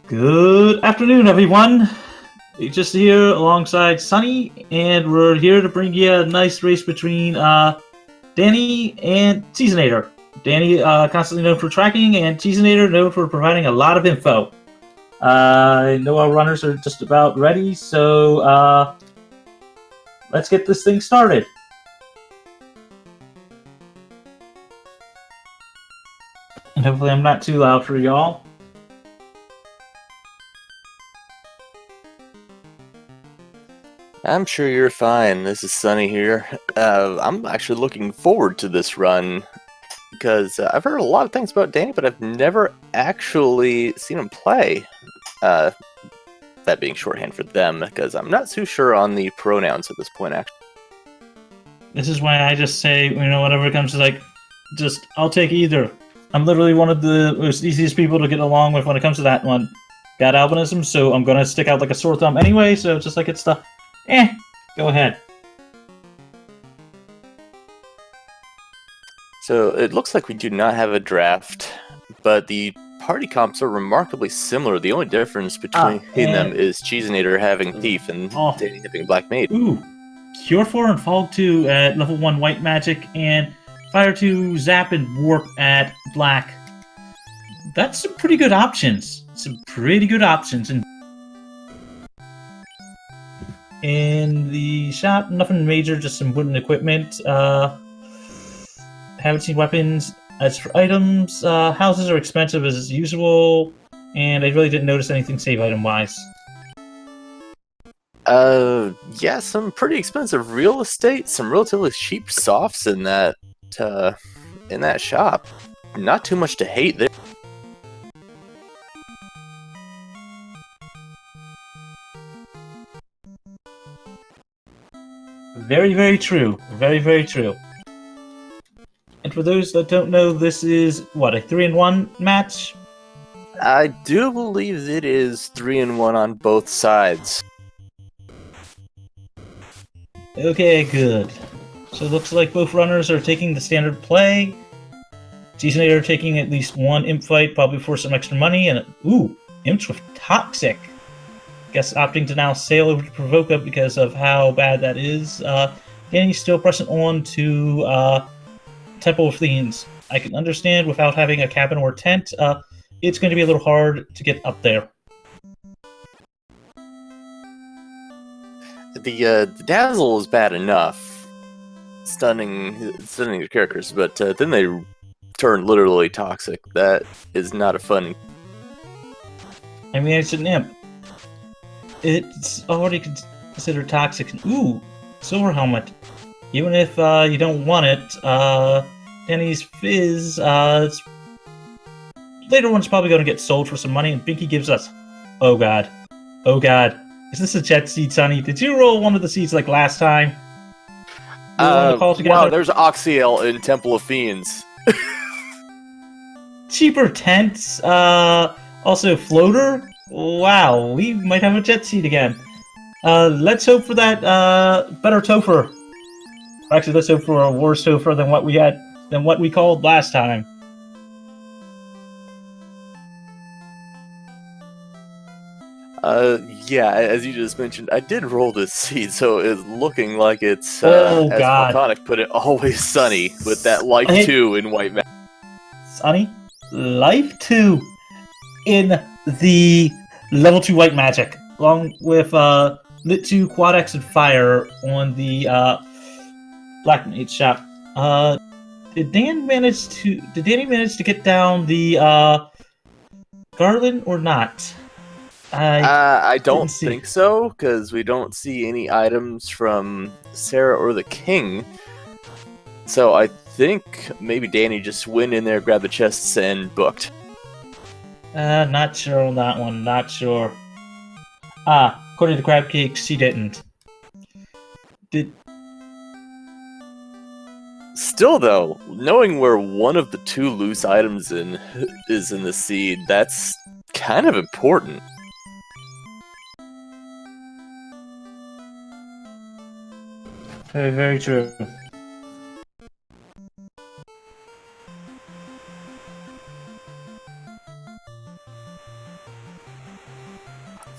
Good afternoon, everyone. We're just here alongside Sunny, and we're here to bring you a nice race between Dani and Cheezinator. Dani, constantly known for tracking, and Cheezinator known for providing a lot of info. I know our runners are just about ready, so let's get this thing started. And hopefully I'm not too loud for y'all. I'm sure you're fine. This is Sunny here. I'm actually looking forward to this run because I've heard a lot of things about Danny, but I've never actually seen him play. That being shorthand for them, because I'm not too sure on the pronouns at this point, actually. This is why I just say, whatever it comes to, I'll take either. I'm literally one of the most easiest people to get along with when it comes to that one. Got albinism, so I'm gonna stick out like a sore thumb anyway, so just like it's stuff. Go ahead. So it looks like we do not have a draft, but the party comps are remarkably similar. The only difference between them is Cheezinator having Thief and Danny having Black Maid. Ooh, Cure 4 and Fog 2 at level 1 White Magic, and Fire 2, Zap, and Warp at Black. That's some pretty good options. And in the shop, nothing major, just some wooden equipment. Haven't seen weapons. As for items, houses are expensive as usual, and I really didn't notice anything save item-wise. Yeah, some pretty expensive real estate, some relatively cheap softs in that shop. Not too much to hate there. Very, very true. Very, very true. And for those that don't know, this is, what, a 3-in-1 match? I do believe it is 3-in-1 on both sides. Okay, good. So it looks like both runners are taking the standard play. Cheezinator taking at least one imp fight, probably for some extra money, and imps with Toxic. Guess opting to now sail over to Provoca because of how bad that is. Danny's still pressing on to Temple of Fiends. I can understand without having a cabin or tent, it's going to be a little hard to get up there. The dazzle is bad enough, stunning the characters, but then they turn literally toxic. That is not a fun. I mean, it's an imp. It's already considered toxic. Ooh, Silver Helmet. Even if you don't want it, Danny's Fizz, later one's probably going to get sold for some money, and Binky gives us... Oh god. Is this a jet seed, Sonny? Did you roll one of the seeds like last time? Wow, there's Oxyel in Temple of Fiends. Cheaper tents, also floater? Wow, we might have a jet seed again. Let's hope for that, better Topher. Actually, let's hope for a worse Topher than what we called last time. Yeah, as you just mentioned, I did roll this seed, so it's looking like it's, as Platonic put it, always Sunny, with that Life 2 in White Magic. Sunny? Life 2 in the level 2 White Magic, along with Lit 2, Quad X, and Fire on the Black Mage shop. Did Danny manage to get down the Garland or not? I don't think so, because we don't see any items from Sarah or the King. So I think maybe Danny just went in there, grabbed the chests, and booked. Not sure on that one, not sure. According to Crab Cakes, she didn't. Still, though, knowing where one of the two loose items is in the seed, that's kind of important. Very, very true.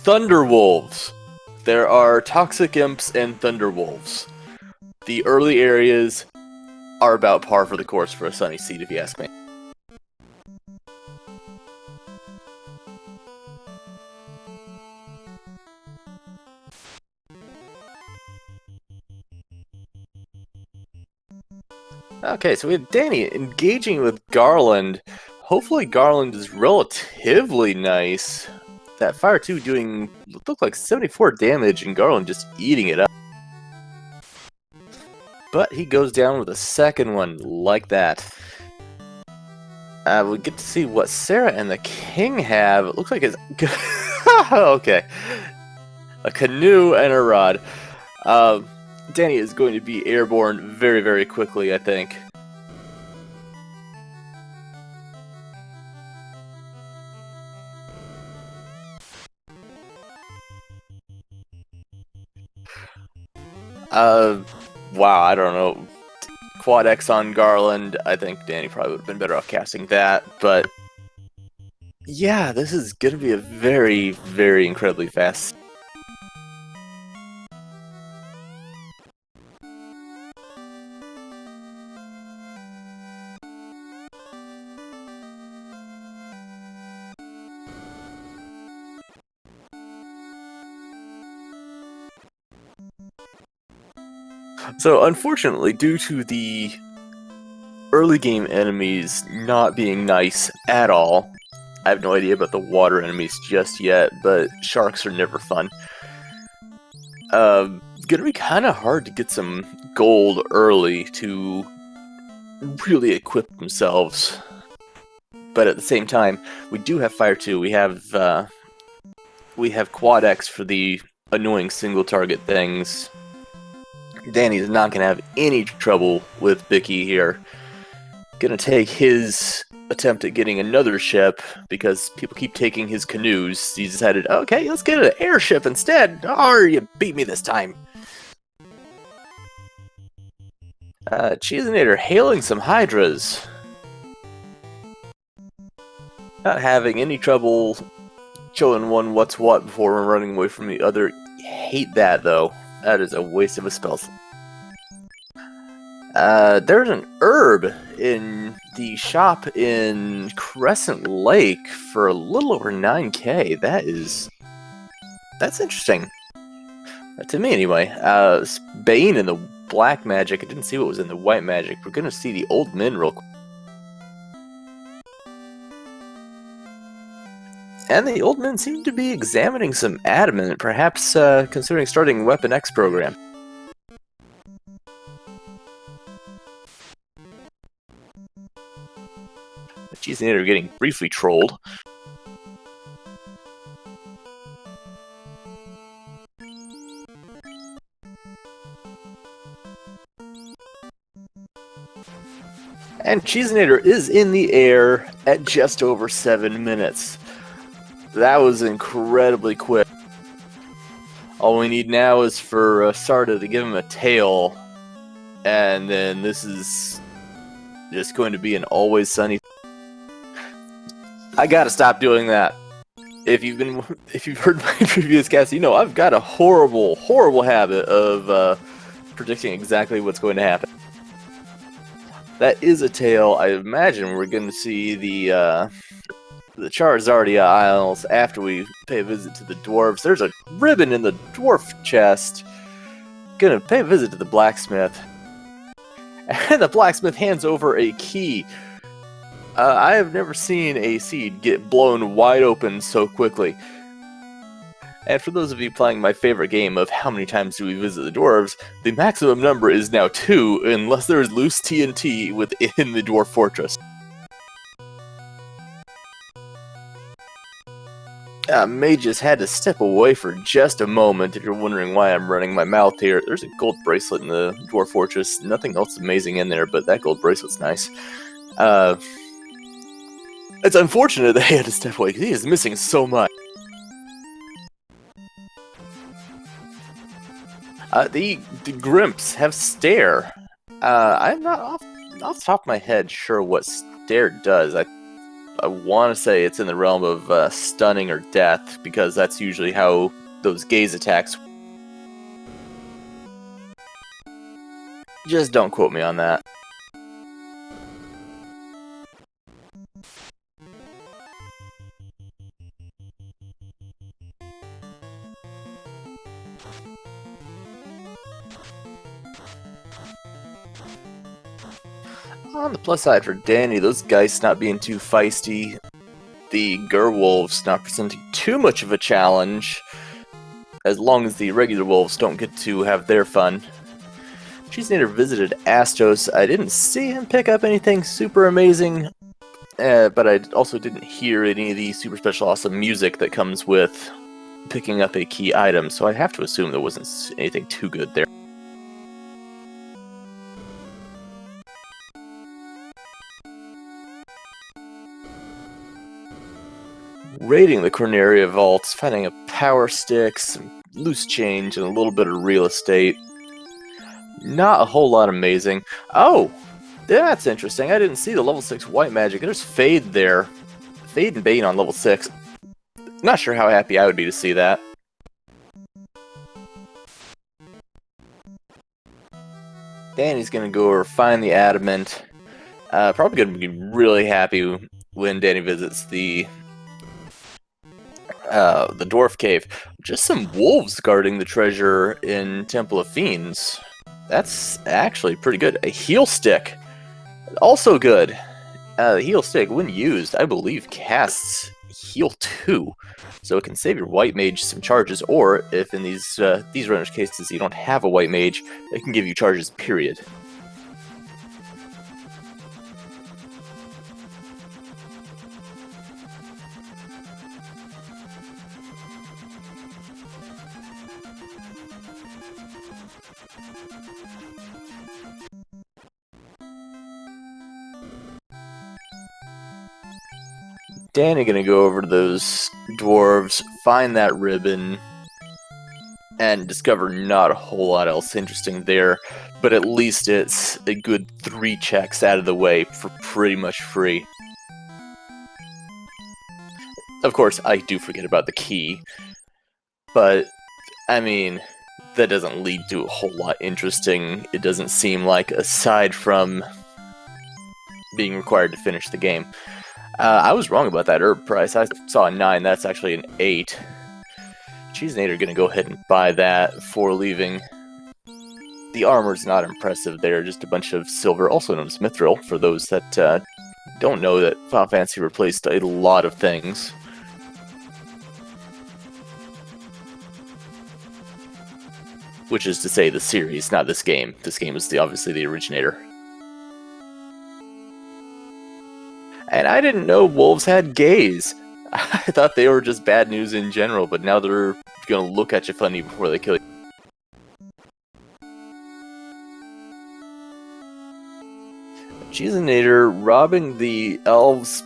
Thunderwolves. There are Toxic Imps and Thunderwolves. The early areas are about par for the course for a Sunny Seed, if you ask me. Okay, so we have Danny engaging with Garland. Hopefully Garland is relatively nice. That Fire 2 doing, looked like 74 damage, and Garland just eating it up. But he goes down with a second one, like that. We get to see what Sarah and the King have. It looks like it's... okay. A canoe and a rod. Danny is going to be airborne very, very quickly, I think. Wow, I don't know. Quad X on Garland, I think Danny probably would have been better off casting that, but... yeah, this is going to be a very, very incredibly fast... So, unfortunately, due to the early game enemies not being nice at all, I have no idea about the water enemies just yet, but sharks are never fun. Gonna be kind of hard to get some gold early to really equip themselves. But at the same time, we do have Fire 2. We have Quad X for the annoying single target things. Danny's not going to have any trouble with Bicky here. Gonna take his attempt at getting another ship, because people keep taking his canoes. He decided, okay, let's get an airship instead. Oh, you beat me this time. Cheezinator hailing some hydras. Not having any trouble showing one what's what before running away from the other. Hate that, though. That is a waste of a spell slot. There's an herb in the shop in Crescent Lake for a little over 9k. That's interesting. To me, anyway. Bane in the black magic. I didn't see what was in the white magic. We're gonna see the old men real quick. And the old men seem to be examining some adamant, perhaps considering starting Weapon X program. The Cheezinator getting briefly trolled. And Cheezinator is in the air at just over 7 minutes. That was incredibly quick. All we need now is for Sarda to give him a tail, and then this is just going to be an always sunny. I gotta stop doing that. If you've heard my previous cast, you know I've got a horrible, horrible habit of predicting exactly what's going to happen. That is a tail. I imagine we're going to see the Charizardia Isles after we pay a visit to the dwarves. There's a ribbon in the dwarf chest. Gonna pay a visit to the blacksmith. And the blacksmith hands over a key. I have never seen a seed get blown wide open so quickly. And for those of you playing my favorite game of how many times do we visit the dwarves, the maximum number is now 2 unless there is loose TNT within the dwarf fortress. May just had to step away for just a moment if you're wondering why I'm running my mouth here. There's a gold bracelet in the dwarf fortress. Nothing else amazing in there, but that gold bracelet's nice. It's unfortunate that he had to step away because he is missing so much. The Grimps have Stare. I'm not off the top of my head sure what Stare does. I want to say it's in the realm of stunning or death, because that's usually how those gaze attacks. Just don't quote me on that. On the plus side for Dani, those Geists not being too feisty, the Gerwolves not presenting too much of a challenge, as long as the regular wolves don't get to have their fun. Cheezinator visited Astos. I didn't see him pick up anything super amazing, but I also didn't hear any of the super special awesome music that comes with picking up a key item, so I have to assume there wasn't anything too good there. Raiding the Corneria vaults, finding a power stick, some loose change, and a little bit of real estate. Not a whole lot amazing. Oh, that's interesting. I didn't see the level 6 white magic. There's Fade there. Fade and Bane on level 6. Not sure how happy I would be to see that. Dani's gonna go over, find the Adamant. Probably gonna be really happy when Dani visits the Dwarf Cave. Just some wolves guarding the treasure in Temple of Fiends. That's actually pretty good. A heal stick, also good. The heal stick, when used, I believe casts heal 2, so it can save your white mage some charges. Or if in these runners' cases you don't have a white mage, it can give you charges. Period. Dani gonna go over to those dwarves, find that ribbon, and discover not a whole lot else interesting there, but at least it's a good 3 checks out of the way for pretty much free. Of course, I do forget about the key, but, I mean, that doesn't lead to a whole lot interesting, it doesn't seem like, aside from being required to finish the game. I was wrong about that herb price. I saw a 9. That's actually an 8. Cheezinator gonna go ahead and buy that before leaving. The armor's not impressive there, just a bunch of silver, also known as mithril, for those that don't know that Final Fantasy replaced a lot of things. Which is to say the series, not this game. This game is obviously the originator. And I didn't know wolves had gaze. I thought they were just bad news in general, but now they're gonna look at you funny before they kill you. Cheezinator robbing the elves'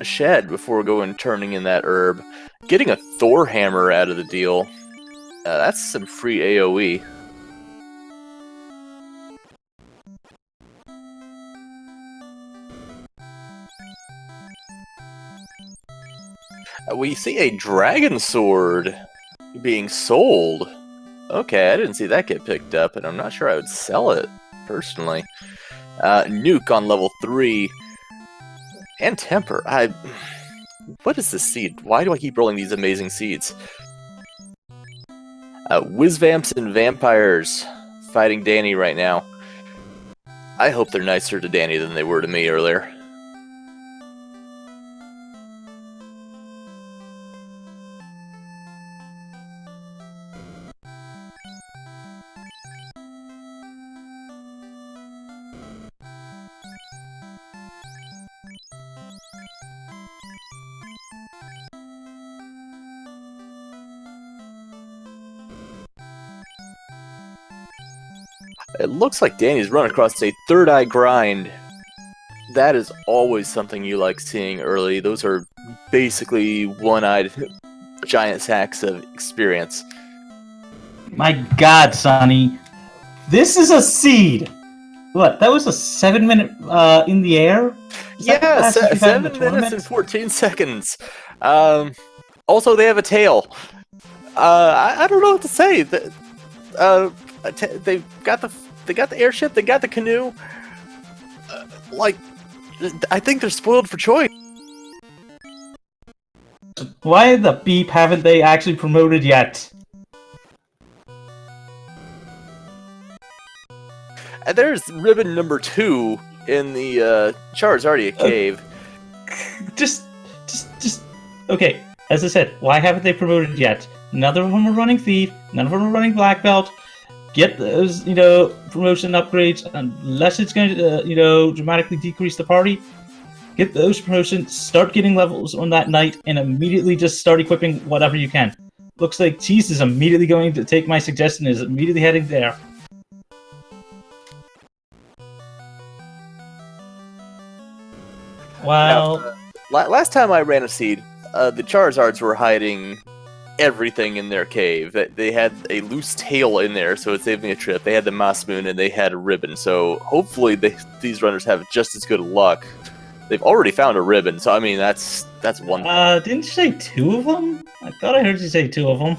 shed before going and turning in that herb. Getting a Thor hammer out of the deal. That's some free AoE. We see a dragon sword being sold. Okay, I didn't see that get picked up, and I'm not sure I would sell it, personally. Nuke on level 3. And Temper. What is this seed? Why do I keep rolling these amazing seeds? Whizvamps and Vampires fighting Dani right now. I hope they're nicer to Dani than they were to me earlier. It looks like Dani's run across a third eye grind. That is always something you like seeing early. Those are basically one-eyed giant sacks of experience. My god, Sonny. This is a seed! What? That was a 7-minute in the air? Is that the Yeah, fastest we've had in the 7 minutes and tournament? 14 seconds. Also, they have a tail. I don't know what to say. They've got the airship. They got the canoe. Like, I think they're spoiled for choice. Why the beep haven't they actually promoted yet? And there's ribbon number 2 in the Charizardia cave. Just. Okay, as I said, why haven't they promoted yet? None of them are running Thief, none of them are running Black Belt. Get those, promotion upgrades, unless it's going to, dramatically decrease the party. Get those promotions, start getting levels on that night, and immediately just start equipping whatever you can. Looks like Cheese is immediately going to take my suggestion, is immediately heading there. Well... Now, last time I ran a seed, the Charizards were hiding everything in their cave. They had a loose tail in there, so it saved me a trip. They had the Moss Moon, and they had a ribbon, so hopefully these runners have just as good luck. They've already found a ribbon, so I mean, that's one thing. Didn't you say 2 of them? I thought I heard you say 2 of them.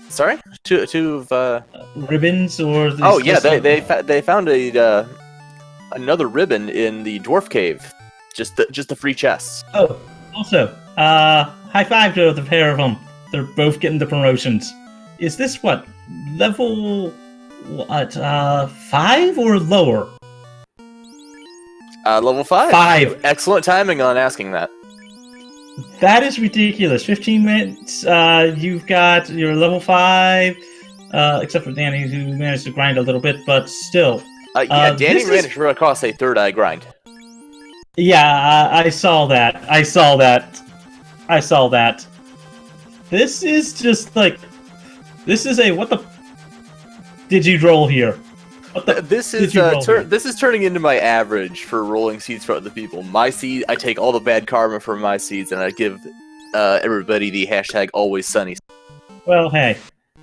Sorry? Two of, ribbons, or... Oh, yeah, they found another ribbon in the Dwarf Cave. Just the free chests. Oh, also, high five to the pair of them. They're both getting the promotions. Is this what, level 5 or lower? Level 5. 5. Excellent timing on asking that. That is ridiculous. 15 minutes. You've got your level 5. Except for Danny, who managed to grind a little bit, but still. Yeah, Danny managed to run across a third eye grind. Yeah, I saw that. This is just like... This is a... What the... Did you roll here? This is turning into my average for rolling seeds for other people. My seed, I take all the bad karma from my seeds, and I give everybody the hashtag always sunny. Well, hey,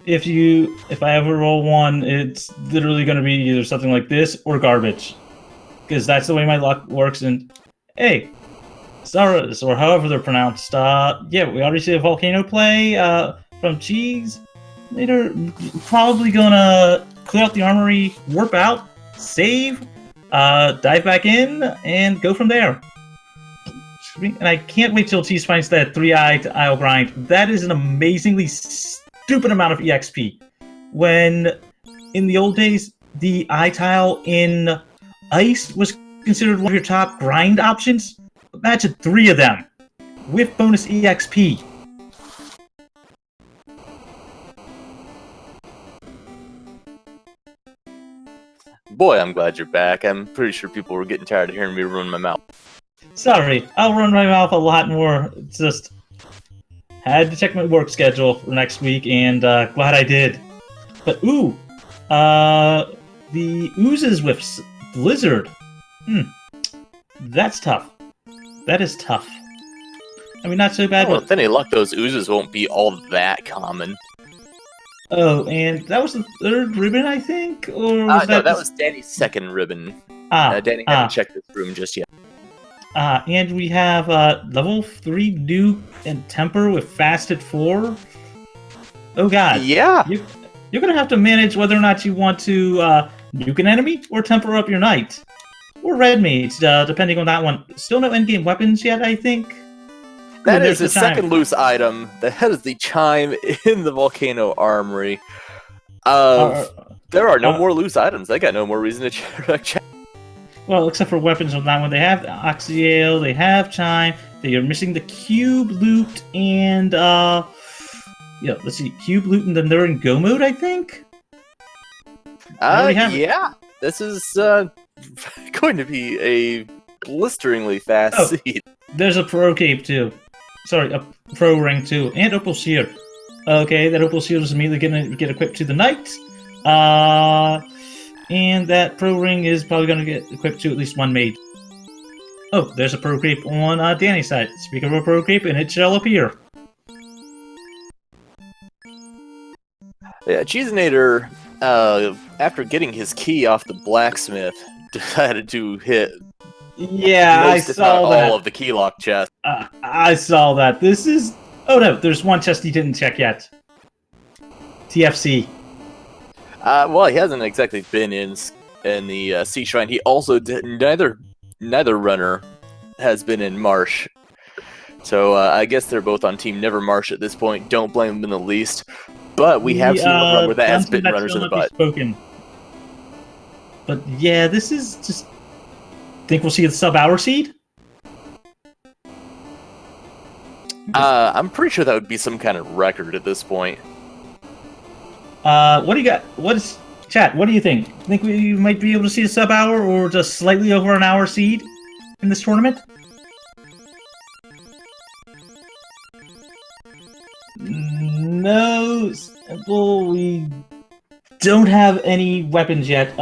if I ever roll one, it's literally going to be either something like this or garbage, because that's the way my luck works. And hey, Saras, or however they're pronounced. Yeah, we already see a volcano play from Cheese. Later, probably gonna clear out the armory, warp out, save, dive back in, and go from there. And I can't wait till Cheese finds that 3-eyed Isle grind. That is an amazingly stupid amount of EXP. When, in the old days, the eye tile in Ice was considered one of your top grind options, imagine 3 of them, with bonus EXP. Boy, I'm glad you're back. I'm pretty sure people were getting tired of hearing me run my mouth. Sorry, I'll run my mouth a lot more. It's just... had to check my work schedule for next week, and glad I did. But ooh, the oozes with Blizzard. That's tough. That is tough. I mean, not so bad. Well, with any luck, those oozes won't be all that common. Oh, and that was the 3rd ribbon, I think? Or was that was Danny's 2nd ribbon. Danny hasn't checked this room just yet. And we have level 3 Nuke and Temper with Fast at 4. Oh god. Yeah. You're going to have to manage whether or not you want to nuke an enemy or temper up your knight. Or red mage, depending on that one. Still no endgame weapons yet, I think. That is the second loose item. That is the chime in the volcano armory. There are no more loose items. They got no more reason to check. Well, except for weapons on that one. They have Oxyale, they have chime. They are missing the cube loot and let's see, cube loot, and then they're in go mode, I think. Yeah. This is going to be a blisteringly fast seed. There's a pro cape too. Sorry, a pro ring too, and Opal Seer. Okay, that Opal Seer is immediately going to get equipped to the knight. And that pro ring is probably going to get equipped to at least 1 mage. Oh, there's a pro cape on Danny's side. Speak of a pro cape, and it shall appear. Yeah, Cheezinator after getting his key off the blacksmith, decided to hit Yeah, most, if not all, of the key lock chests. I saw that. This is... Oh no, there's one chest he didn't check yet. TFC. Well, he hasn't exactly been in the Sea Shrine. He also did, neither runner has been in Marsh. So I guess they're both on Team Never Marsh at this point. Don't blame them in the least. But we have seen one run where that has bitten runners in the butt. Spoken. But yeah, this is just... Think we'll see the sub-hour seed? I'm pretty sure that would be some kind of record at this point. What do you got? What is... Chat, what do you think? Think we might be able to see a sub-hour or just slightly over an hour seed in this tournament? No, Simple, we don't have any weapons yet.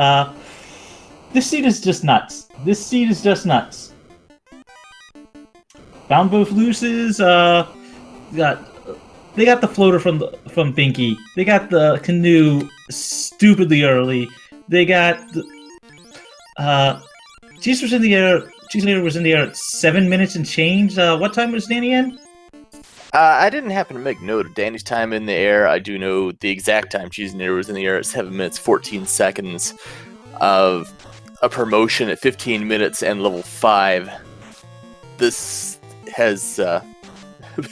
This seed is just nuts. This seed is just nuts. Found both looses, they got the floater from Binky. They got the canoe stupidly early. They got the, Cheese was in the air. Cheezinator was in the air at 7 minutes and change. What time was Danny in? I didn't happen to make note of Danny's time in the air. I do know the exact time Cheezinator was in the air at 7 minutes 14 seconds of a promotion at 15 minutes and level 5. This has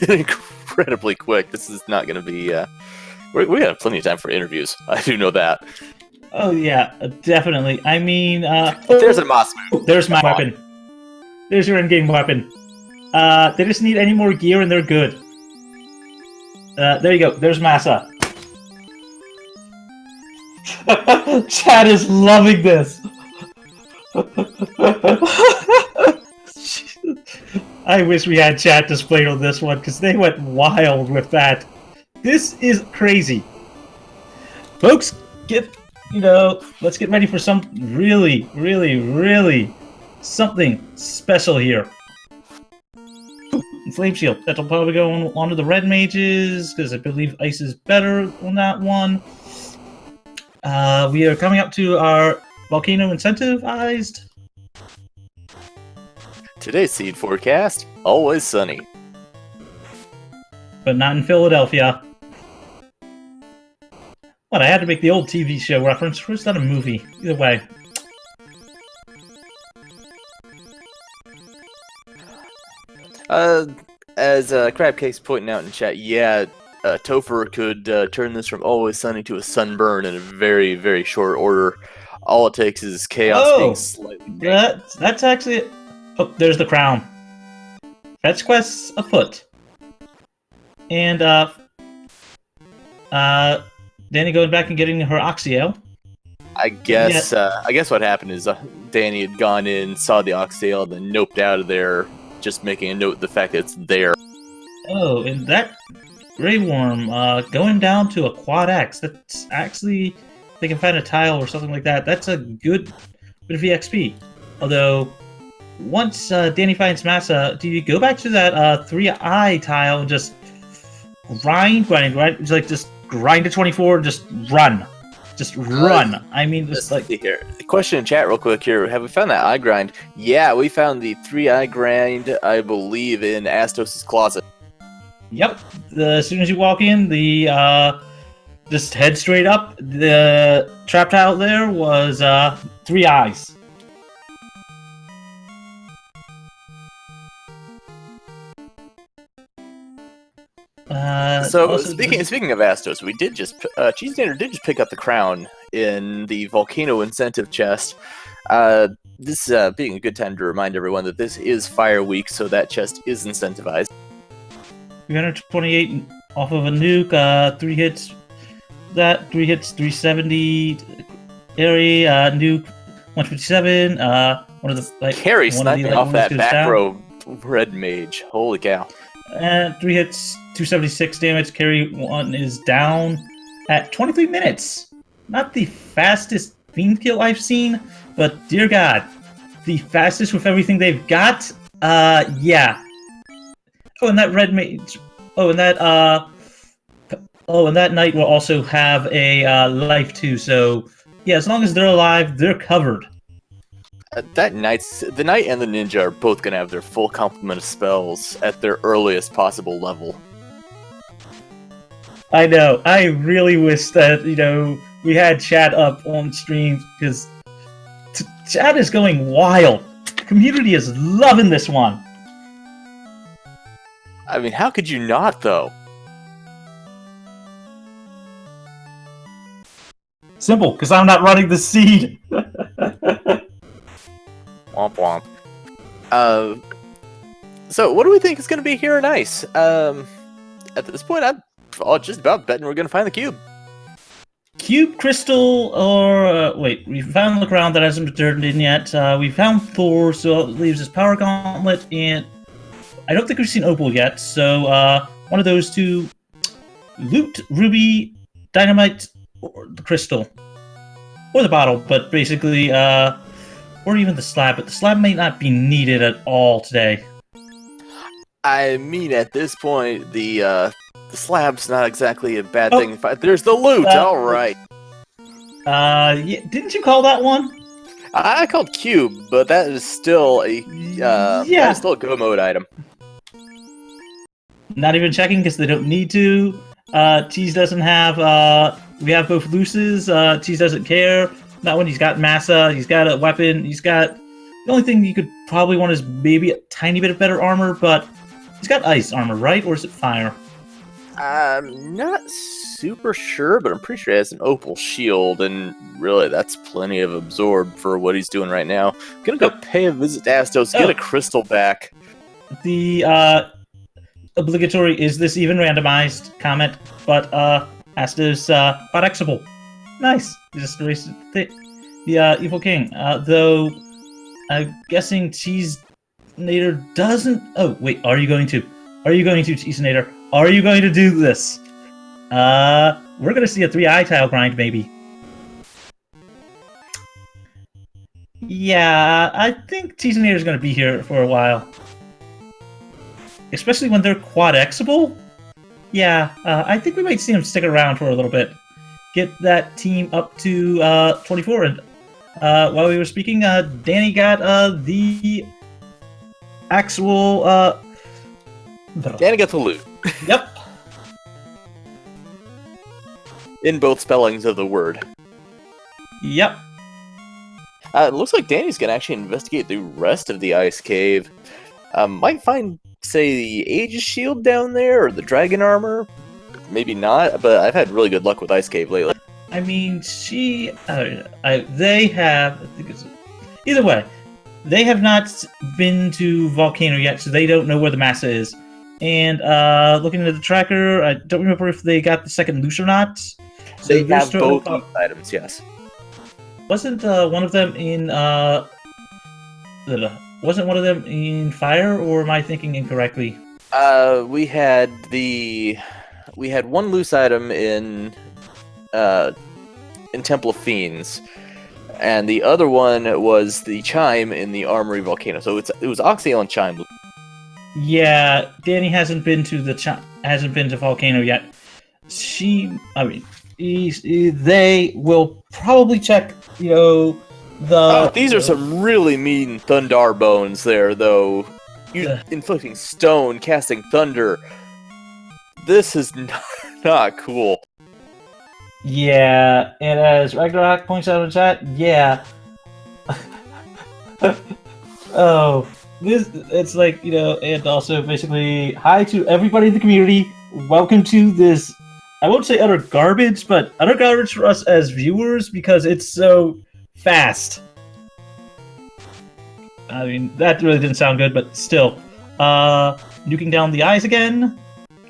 been incredibly quick. This is not going to be... we have plenty of time for interviews. I do know that. Oh, yeah, definitely. I mean... there's a Moss move. There's my weapon. There's your in-game weapon. They just need any more gear and they're good. There you go. There's Massa. Chad is loving this. I wish we had chat displayed on this one because they went wild with that. This is crazy. Folks, let's get ready for some really, really, really something special here. Flame Shield. That'll probably go onto the red mages, because I believe ice is better on that one. We are coming up to our volcano incentivized. Today's seed forecast, always sunny. But not in Philadelphia. What, I had to make the old TV show reference, or is that a movie? Either way. As Crabcake's pointing out in chat, yeah, Topher could turn this from always sunny to a sunburn in a very, very short order. All it takes is chaos being slightly... That's actually... Oh, there's the crown. Fetch quests afoot. And, Danny going back and getting her Oxyale. I guess what happened is Danny had gone in, saw the Oxyale, then noped out of there, just making a note of the fact that it's there. Oh, and that Grey Worm, going down to a Quad X, that's actually, they can find a tile or something like that. That's a good bit of EXP. Although, once Danny finds Massa, do you go back to that 3i tile and just grind? It's like just grind to 24 and just run. Just run. I mean, just like... Here. Question in chat real quick here. Have we found that eye grind? Yeah, we found the 3i grind, I believe, in Astos' closet. Yep. As soon as you walk in, just head straight up. The trap tile there was 3 eyes. So speaking of Astos, we did just Cheezinator did just pick up the crown in the volcano incentive chest. This being a good time to remind everyone that this is Fire Week, so that chest is incentivized. 328 off of a nuke. 3 hits. 370. Area nuke 157. One of the Carry sniping off that back row red mage. Holy cow! And 3 hits, 276 damage. Carry 1 is down at 23 minutes. Not the fastest fiend kill I've seen, but dear God, the fastest with everything they've got. Yeah. Oh, and that red mage. Oh, and that Oh, and that knight will also have a life too. So yeah, as long as they're alive, they're covered. The knight and the ninja are both gonna have their full complement of spells at their earliest possible level. I know. I really wish that we had chat up on stream because chat is going wild. The community is loving this one. I mean, how could you not, though? Simple, because I'm not running the seed. Womp womp. So what do we think is going to be here in Ice? At this point, I'm just about betting we're going to find the cube. Cube, crystal, or wait, we found the crown that hasn't been turned in yet. We found Thor, so it leaves his power gauntlet, and I don't think we've seen Opal yet. So one of those two: loot, ruby, dynamite, or the crystal, or the bottle. But basically, or even the slab. But the slab may not be needed at all today. I mean, at this point, the slab's not exactly a bad thing. There's the loot. All right. Yeah, didn't you call that one? I called cube, but that is still a that is still a go mode item. Not even checking because they don't need to. Cheese doesn't have. We have both looses. Cheese doesn't care. That one, he's got massa. He's got a weapon. He's got. The only thing you could probably want is maybe a tiny bit of better armor, but he's got ice armor, right? Or is it fire? I'm not super sure, but I'm pretty sure he has an opal shield, and really, that's plenty of absorb for what he's doing right now. I'm gonna go pay a visit to Astos, get a crystal back. The obligatory is this even randomized comment, but Astos Flexible. Nice. You just erased the Evil King. Though I'm guessing Cheezinator doesn't. Oh wait, are you going to? Are you going to Cheezinator? Are you going to do this? We're gonna see a 3-eye tile grind, maybe. Yeah, I think Cheezinator is gonna be here for a while. Especially when they're quad-exable. Yeah, I think we might see him stick around for a little bit. Get that team up to 24. And while we were speaking, Danny got the actual... Danny got the loot. Yep. In both spellings of the word. Yep. It looks like Danny's gonna actually investigate the rest of the ice cave. Might find, say, the Aegis shield down there, or the dragon armor. Maybe not, but I've had really good luck with ice cave lately. I mean, they have... I think it's, either way, they have not been to Volcano yet, so they don't know where the massa is. And looking at the tracker, I don't remember if they got the second loose or not. So they have both items, yes. Wasn't one of them in wasn't one of them in fire, or am I thinking incorrectly? We had one loose item in Temple of Fiends, and the other one was the chime in the Armory Volcano. So it was Oxyal and chime. Yeah, Danny hasn't been to Volcano yet. They will probably check, these are some really mean Thundar bones there, though. Inflicting stone, casting thunder. This is not cool. Yeah, and as Ragnarok points out in chat, yeah. Oh. It's like, and also basically, hi to everybody in the community. Welcome to this, I won't say utter garbage, but utter garbage for us as viewers because it's so fast. I mean, that really didn't sound good, but still. Nuking down the eyes again,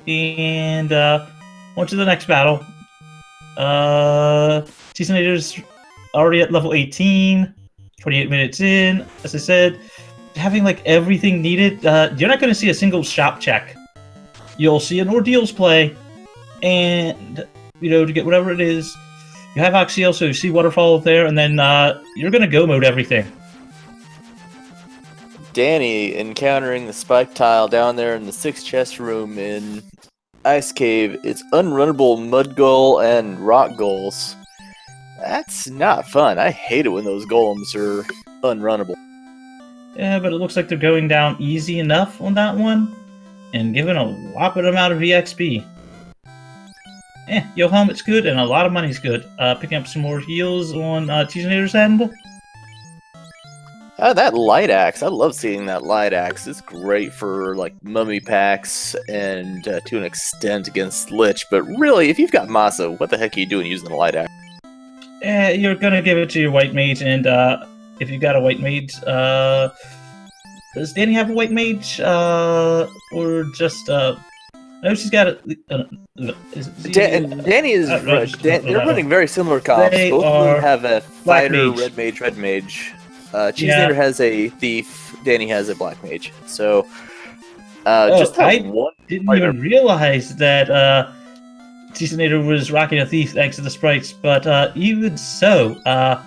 and on to the next battle. Cheezinator's already at level 18, 28 minutes in, as I said. Having like everything needed, you're not going to see a single shop check. You'll see an ordeals play, and to get whatever it is, you have Oxyal, so you see waterfall there, and then you're going to go mode everything. Danny encountering the spike tile down there in the 6th chest room in ice cave. It's unrunnable mud goal and rock goals. That's not fun. I hate it when those golems are unrunnable. Yeah, but it looks like they're going down easy enough on that one, and giving a whopping amount of EXP. Your helmet's good, and a lot of money's good. Picking up some more heals on Cheezinator's end. That light axe. I love seeing that light axe. It's great for like mummy packs and to an extent against Lich. But really, if you've got Masa, what the heck are you doing using the light axe? You're gonna give it to your white mage, and if you got a white mage, does Dani have a white mage? Or just I know she's got a. Dani is they're running very similar comps. Both of them have a fighter, red mage. Cheezinator has a thief. Dani has a black mage. So just I didn't even realize that Cheezinator was rocking a thief thanks to the sprites. But even so, there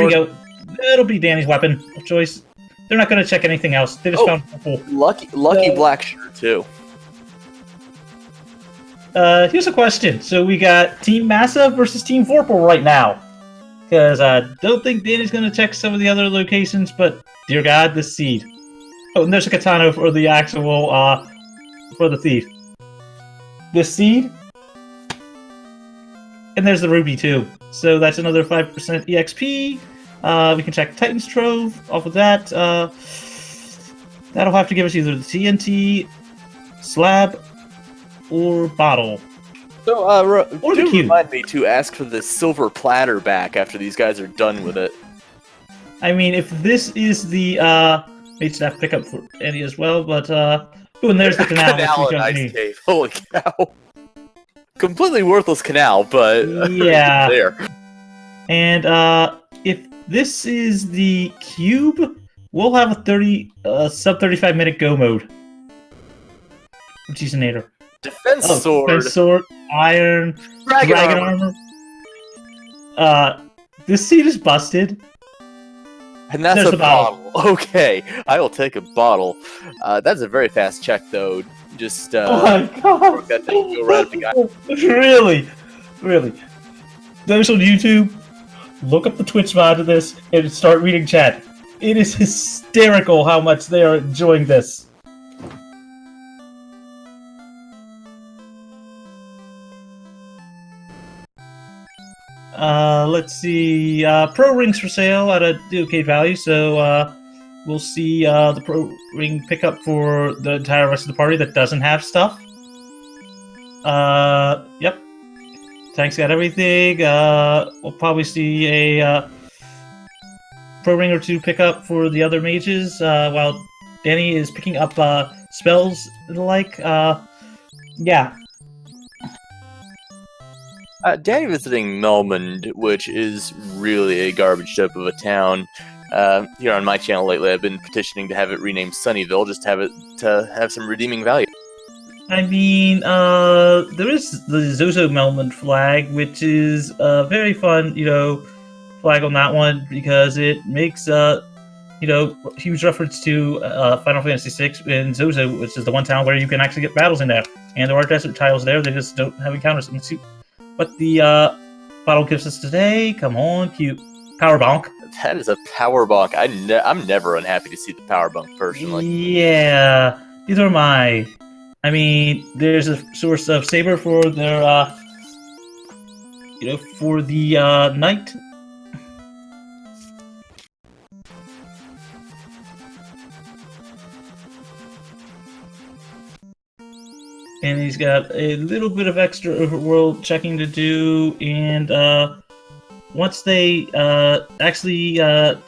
we go. That'll be Dani's weapon of choice. They're not going to check anything else. They just found purple. Lucky black shirt too. Here's a question. So we got Team Massa versus Team Vorpal right now. Because I don't think Dani's going to check some of the other locations, but dear God, the seed. Oh, and there's a katana for the actual, for the thief. The seed. And there's the ruby too. So that's another 5% EXP. We can check Titan's Trove off of that. That'll have to give us either the TNT, slab, or bottle. So, do remind me to ask for the silver platter back after these guys are done with it. I mean, if this is the mage staff pickup for Eddie as well, but and there's the canal. Ice cave. Holy cow! Completely worthless canal, but yeah. There. And if this is the cube, we'll have a sub 35 minute go mode. Cheezinator. Defense sword, iron, dragon armor. This seed is busted. And that's a bottle. Okay, I will take a bottle. That's a very fast check, though. Just oh my god! That thing, go right up the guy. Really? Those on YouTube, look up the Twitch VOD of this and start reading chat. It is hysterical how much they are enjoying this. Let's see. Pro rings for sale at a okay value, so we'll see the pro ring pickup for the entire rest of the party that doesn't have stuff. Yep. Tank's got everything. We'll probably see a pro ring or two pick up for the other mages, while Dani is picking up spells and the like. Yeah. Dani visiting Melmond, which is really a garbage dump of a town. Here on my channel lately, I've been petitioning to have it renamed Sunnyville, just to have some redeeming value. I mean, there is the Zozo Melmond flag, which is a very fun, flag on that one, because it makes, huge reference to Final Fantasy VI and Zozo, which is the one town where you can actually get battles in there. And there are desert tiles there, they just don't have encounters. Let's see what the bottle gives us today. Come on, cute. Power bonk. That is a power bonk. I'm never unhappy to see the power bonk, personally. Yeah, neither am I. I mean, there's a source of saber for their, for the knight. And he's got a little bit of extra overworld checking to do, and once they actually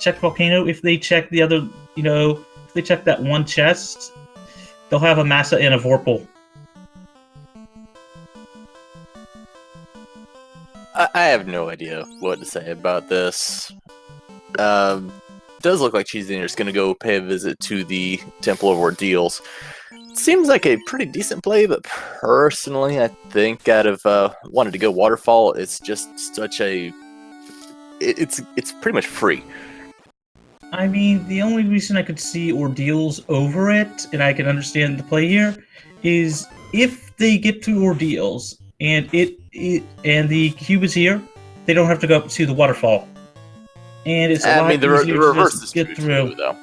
check Volcano, if they check the other, if they check that one chest, they'll have a Massa and a Vorpal. I have no idea what to say about this. Does look like Cheezinator's going to go pay a visit to the Temple of Ordeals. Seems like a pretty decent play, but personally, I think out of wanted to go Waterfall, it's just such a... It's pretty much free. I mean, the only reason I could see Ordeals over it, and I can understand the play here, is if they get through ordeals and and the cube is here, they don't have to go up to the waterfall, and it's a lot the easier to reverse just is get true through. too, though.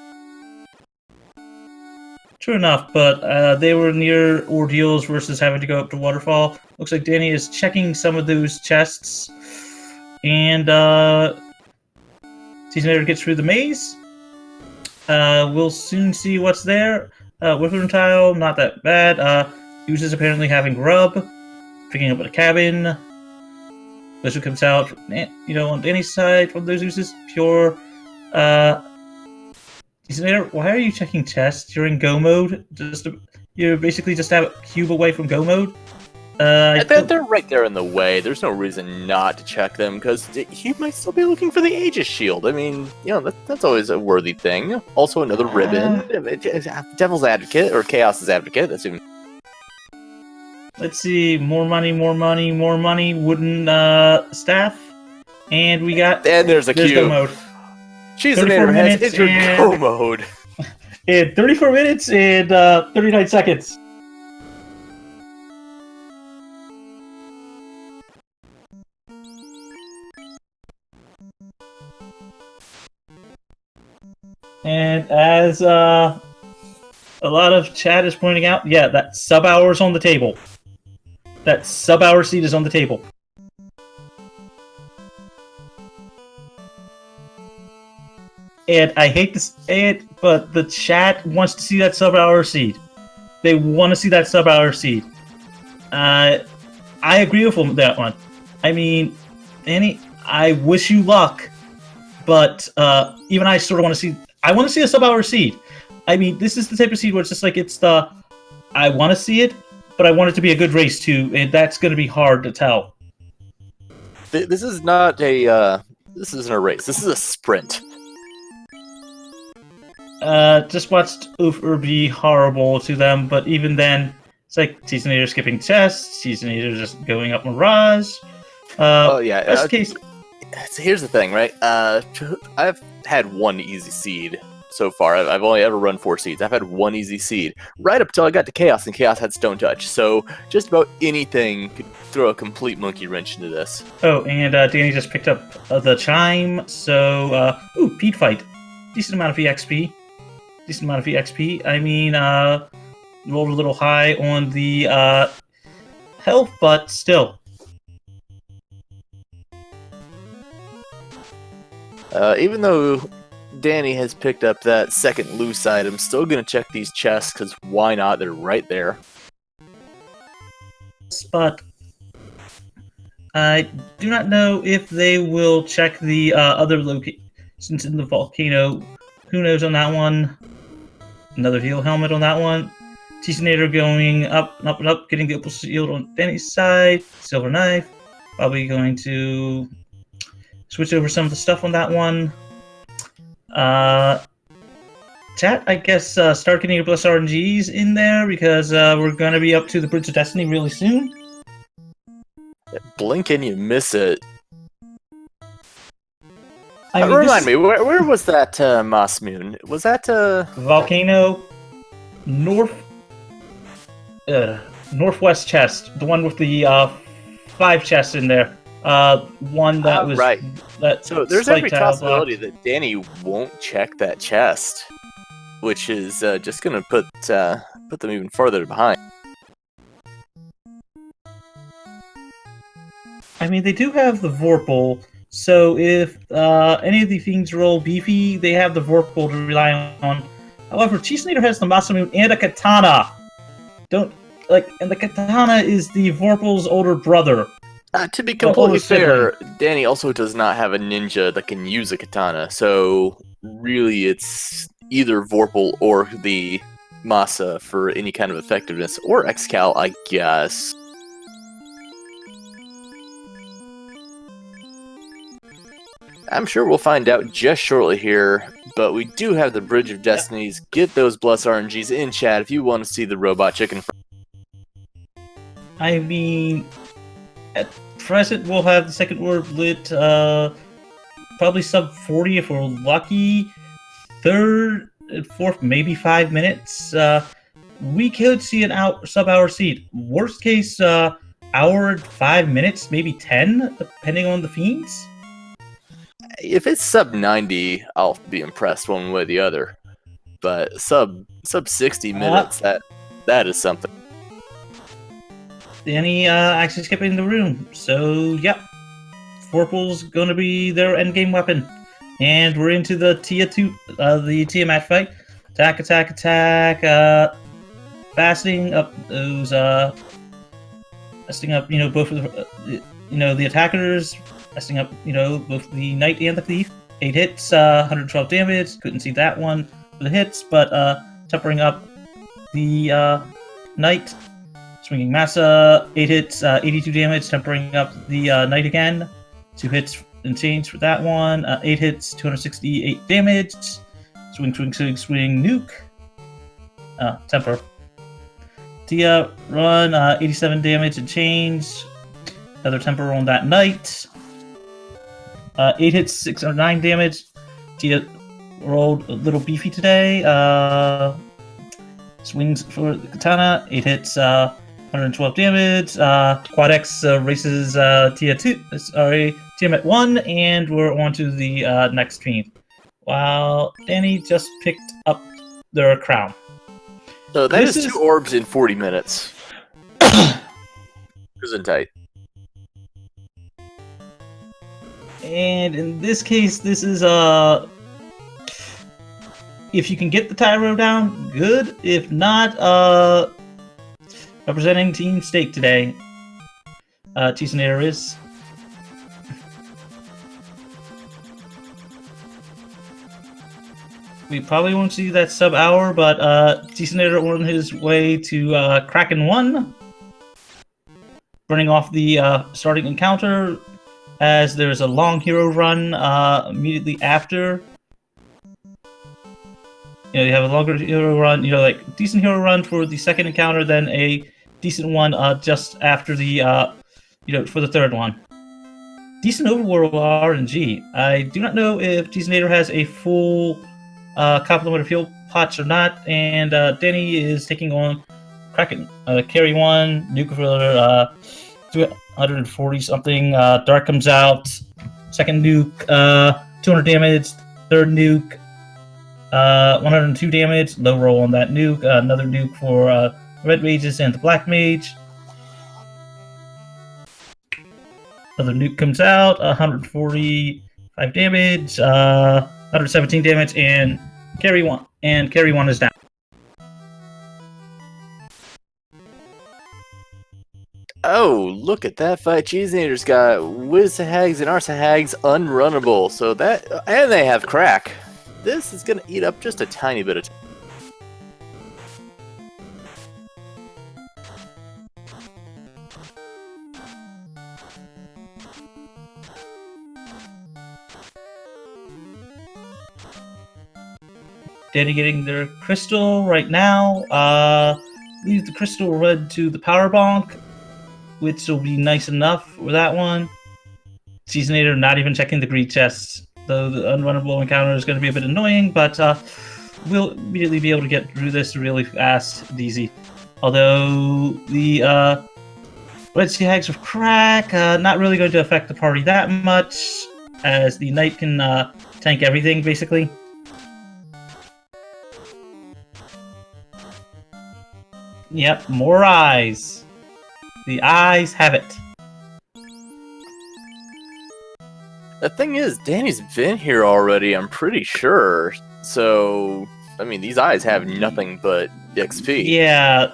True enough, but they were near ordeals versus having to go up to waterfall. Looks like Danny is checking some of those chests, and Cheezinator gets through the maze. We'll soon see what's there. Whipping tile, not that bad. Uses apparently having grub, picking up at a cabin. Blizzard comes out, on Danny's side from those uses. Pure. Cheezinator, why are you checking chests? You're in go mode. You're basically just a cube away from go mode. They're right there in the way. There's no reason not to check them, because he might still be looking for the Aegis shield. I mean, that's always a worthy thing. Also, another ribbon. Devil's Advocate, or Chaos's Advocate. That's even... Let's see. More money, more money, more money. Wooden staff. And we got... And there's a cube. Go mode. Cheezinator has entered go mode. In 34 minutes and 39 seconds. And as a lot of chat is pointing out, yeah, that sub-hour is on the table. That sub-hour seat is on the table. And I hate to say it, but the chat wants to see that sub-hour seed. They want to see that sub-hour seed. I agree with that one. I mean, Danny, I wish you luck, but even I sort of want to see... I want to see a sub-hour seed. I mean, this is the type of seed where it's just like, I want to see it, but I want it to be a good race too, and that's going to be hard to tell. This is not a... this isn't a race. This is a sprint. Just watched Uber be horrible to them, but even then, it's like Cheezinator skipping chests, Cheezinator just going up Mirage. Best case... Here's the thing, right? I've had one easy seed so far. I've only ever run 4 seeds. I've had one easy seed right up until I got to Chaos, and Chaos had Stone Touch. So just about anything could throw a complete monkey wrench into this. Oh, and Danny just picked up the chime. So, Pete fight, decent amount of EXP. Decent amount of EXP. I mean, rolled a little high on the health, but still. Even though Danny has picked up that second loose item, still gonna check these chests, because why not? They're right there. But I do not know if they will check the other locations in the volcano. Who knows on that one? Another heal helmet on that one. Cheezinator going up and up and up, getting the opal shield on Danny's side. Silver knife. Probably going to switch over some of the stuff on that one. Chat, I guess start getting your plus RNGs in there, because we're going to be up to the Bridge of Destiny really soon. Blink and you miss it. Remind me, where was that Moss Moon? Was that Volcano northwest chest, the one with the 5 chests in there. One that was right. So there's every possibility blocked. that Danny won't check that chest, which is just gonna put them even farther behind. I mean, they do have the Vorpal, so if any of the things roll beefy, they have the Vorpal to rely on. However, Cheezinator has the Masamune and a Katana. And the Katana is the Vorpal's older brother. To be completely fair, Danny also does not have a ninja that can use a katana, so really it's either Vorpal or the Masa for any kind of effectiveness, or Excal, I guess. I'm sure we'll find out just shortly here, but we do have the Bridge of Destinies. Get those Bless RNGs in chat if you want to see the Robot Chicken. I mean, at present we'll have the second orb lit, probably sub 40 if we're lucky. Third and fourth, maybe 5 minutes. we could see an sub-hour seed. Worst case, hour and 5 minutes, maybe 10, depending on the fiends. If it's sub 90, I'll be impressed one way or the other. But sub 60 minutes, that is something. Danny actually skipping the room. So, yep. Forple's going to be their endgame weapon. And we're into the Tiamat fight. Attack. Fastening up those, fastening up, both of the, the attackers. Fastening up, both the knight and the thief. 8 hits, 112 damage. Couldn't see that one for the hits, but tempering up the knight. Swinging Massa, 8 hits, 82 damage, tempering up the knight again. 2 hits and change for that one. 8 hits, 268 damage. Swing, nuke. Temper. Tia, run, 87 damage and change. Another temper on that knight. 8 hits, 609 damage. Tia rolled a little beefy today. Swings for the katana, 8 hits, 112 damage. Quad X races Tiamat 1, and we're on to the next fiend. While Danny just picked up their crown. So that is 2 orbs in 40 minutes. Isn't tight. And in this case, this is if you can get the Tyro down, good. If not, representing Team Steak today, Cheezinator is. We probably won't see that sub-hour, but Cheezinator on his way to Kraken 1. Burning off the starting encounter, as there's a long hero run immediately after. You have a longer hero run, like decent hero run for the second encounter, then a decent one just after the, for the third one. Decent overworld RNG. I do not know if Cheezinator has a full complement of heal pots or not, and Danny is taking on Kraken. Carry 1, nuke for 240 something. Dark comes out. Second nuke, 200 damage. Third nuke, 102 damage. Low roll on that nuke. Another nuke for red mages and the black mage. Another nuke comes out. 145 damage. 117 damage, and carry 1. And carry 1 is down. Oh, look at that fight. Cheezinator's got Wizhags and Arsahags unrunnable. So that, and they have crack. This is gonna eat up just a tiny bit of time. Danny getting their crystal right now. Leave the crystal red to the power bonk, which will be nice enough for that one. Cheezinator not even checking the greed chests, though the unrunnable encounter is going to be a bit annoying, but we'll immediately be able to get through this really fast and easy. Although the red sea hags with crack, not really going to affect the party that much, as the knight can tank everything basically. Yep, more eyes. The eyes have it. The thing is, Danny's been here already, I'm pretty sure. So, I mean, these eyes have nothing but XP. Yeah,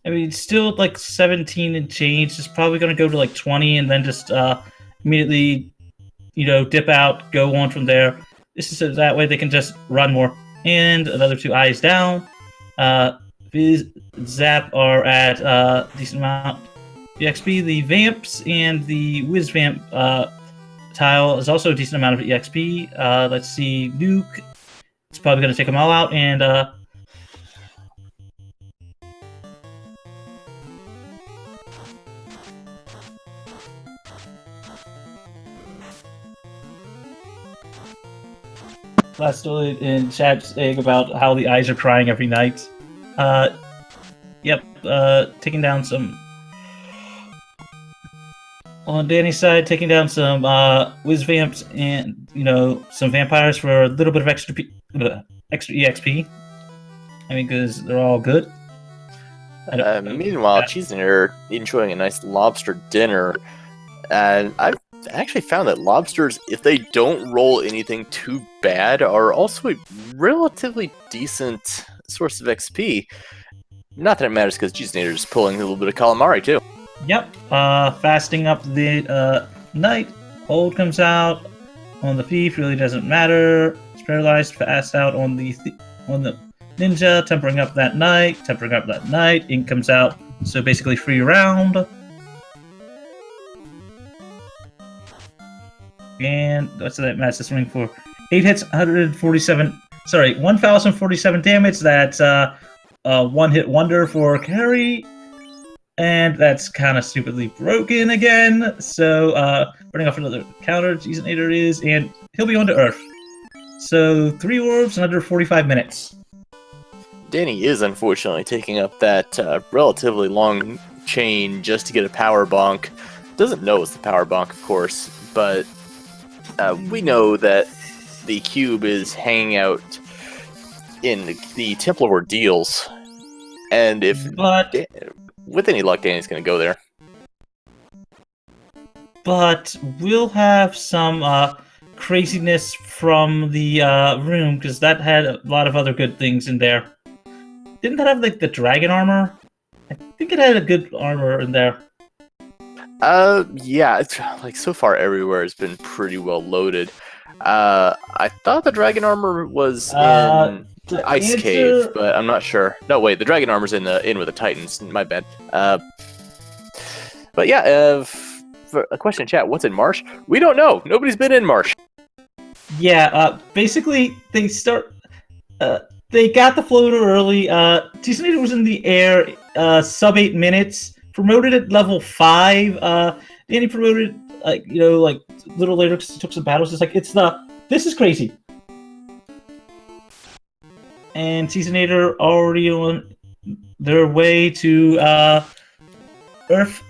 I mean, it's still like 17 and change. It's probably going to go to like 20 and then just immediately, dip out, go on from there. This is so that way they can just run more. And another 2 eyes down. Viz, Zap are at decent amount of EXP. The Vamps and the Wiz Vamp tile is also a decent amount of EXP. Let's see, Nuke. It's probably going to take them all out, and last story in chat saying about how the eyes are crying every night. Yep, taking down some... On Danny's side, taking down some Wiz Vamps and, some vampires for a little bit of extra EXP. I mean, because they're all good. Meanwhile, Cheezinator enjoying a nice lobster dinner. And I've actually found that lobsters, if they don't roll anything too bad, are also a relatively decent source of XP. Not that it matters, because Cheezinator is pulling a little bit of calamari, too. Yep, fasting up the night. Hold comes out on the thief, really doesn't matter. It's paralyzed, fast out on the ninja, tempering up that night, ink comes out, so basically free round. And what's that mass swing for? 8 hits, 1047 damage. That's a one-hit wonder for carry. And that's kind of stupidly broken again. So, running off another counter, Cheezinator is, and he'll be on to Earth. So, 3 orbs in under 45 minutes. Danny is unfortunately taking up that relatively long chain just to get a power bonk. Doesn't know it's the power bonk, of course, but we know that the cube is hanging out in the Temple of Ordeals, and with any luck, Danny's going to go there. But we'll have some craziness from the room, because that had a lot of other good things in there. Didn't that have, like, the dragon armor? I think it had a good armor in there. Yeah, it's, like, so far everywhere has been pretty well loaded. I thought the dragon armor was in the Ice Cave, but I'm not sure. No, wait, the dragon armor's in with the Titans. My bad. But yeah, for a question in chat, what's in Marsh? We don't know. Nobody's been in Marsh. Yeah, basically, they got the floater early. Cheezinator was in the air sub 8 minutes. Promoted at level 5. Danny promoted, a little later because he took some battles. It's like, this is crazy. And Cheezinator already on their way to Earth.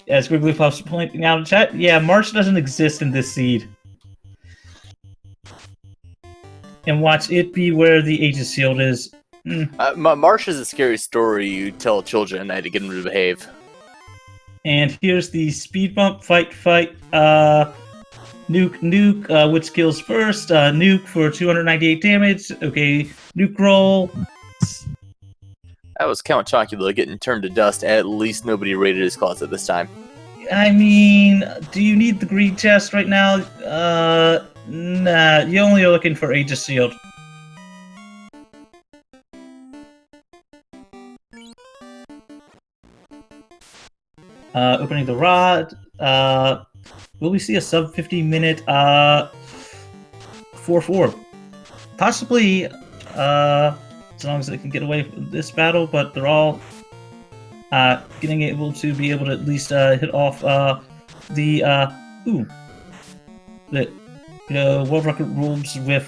As Wigglypuff's pointing out in chat, yeah, March doesn't exist in this seed. And watch it be where the Aegis Shield is. Marsh is a scary story you tell children at night to get them to behave. And here's the speed bump, fight, nuke, which skills first, nuke for 298 damage, okay, nuke roll. That was Count Chocula getting turned to dust. At least nobody raided his closet this time. I mean, do you need the green chest right now? Nah, you only are looking for Aegis Shield. Opening the rod. Will we see a sub 50 minute 4-4? Possibly, as long as they can get away from this battle, but they're all getting able to at least hit off the world record rules with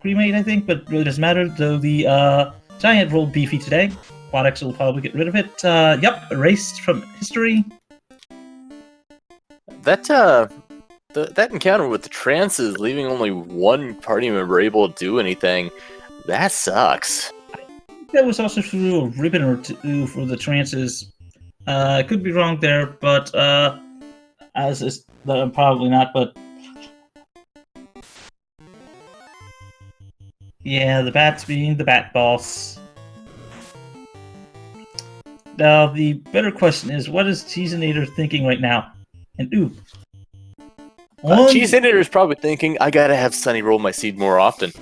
cremate, I think, but it really doesn't matter, though the giant rolled beefy today. Quadex will probably get rid of it. Yep, erased from history. That encounter with the trances, leaving only one party member able to do anything, that sucks. I think that was also through a ribbon or two for the trances. I could be wrong there, but probably not, but yeah, the bats being the bat boss. Now, the better question is, what is Cheezinator thinking right now? And Cheezinator is probably thinking, I gotta have Sunny roll my seed more often.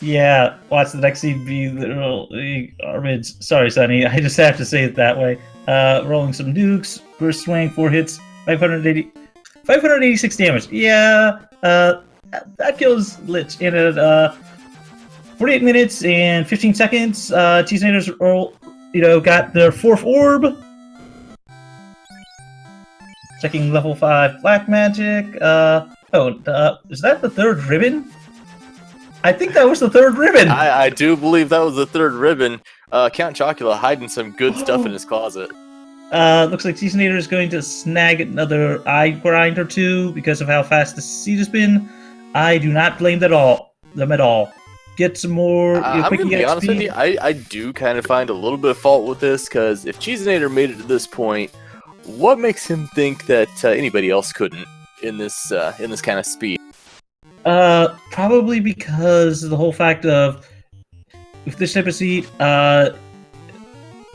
Yeah, watch the next seed be literally garbage. Sorry, Sunny, I just have to say it that way. Rolling some nukes, burst swing, 4 hits, 586 damage. Yeah, that kills Lich in at 48 minutes and 15 seconds. Cheezinator's roll. Got their 4th orb. Checking level 5 black magic. Oh, is that the third ribbon? I think that was the third ribbon! I do believe that was the third ribbon. Count Chocula hiding some good stuff in his closet. Looks like Cheezinator is going to snag another eye grind or two because of how fast the seed has been. I do not blame them at all. Get some more I'm quick going to be honest with EXP. you, I do kind of find a little bit of fault with this, because if Cheezinator made it to this point, what makes him think that anybody else couldn't in this kind of speed? Probably because of the whole fact of with this type of seed,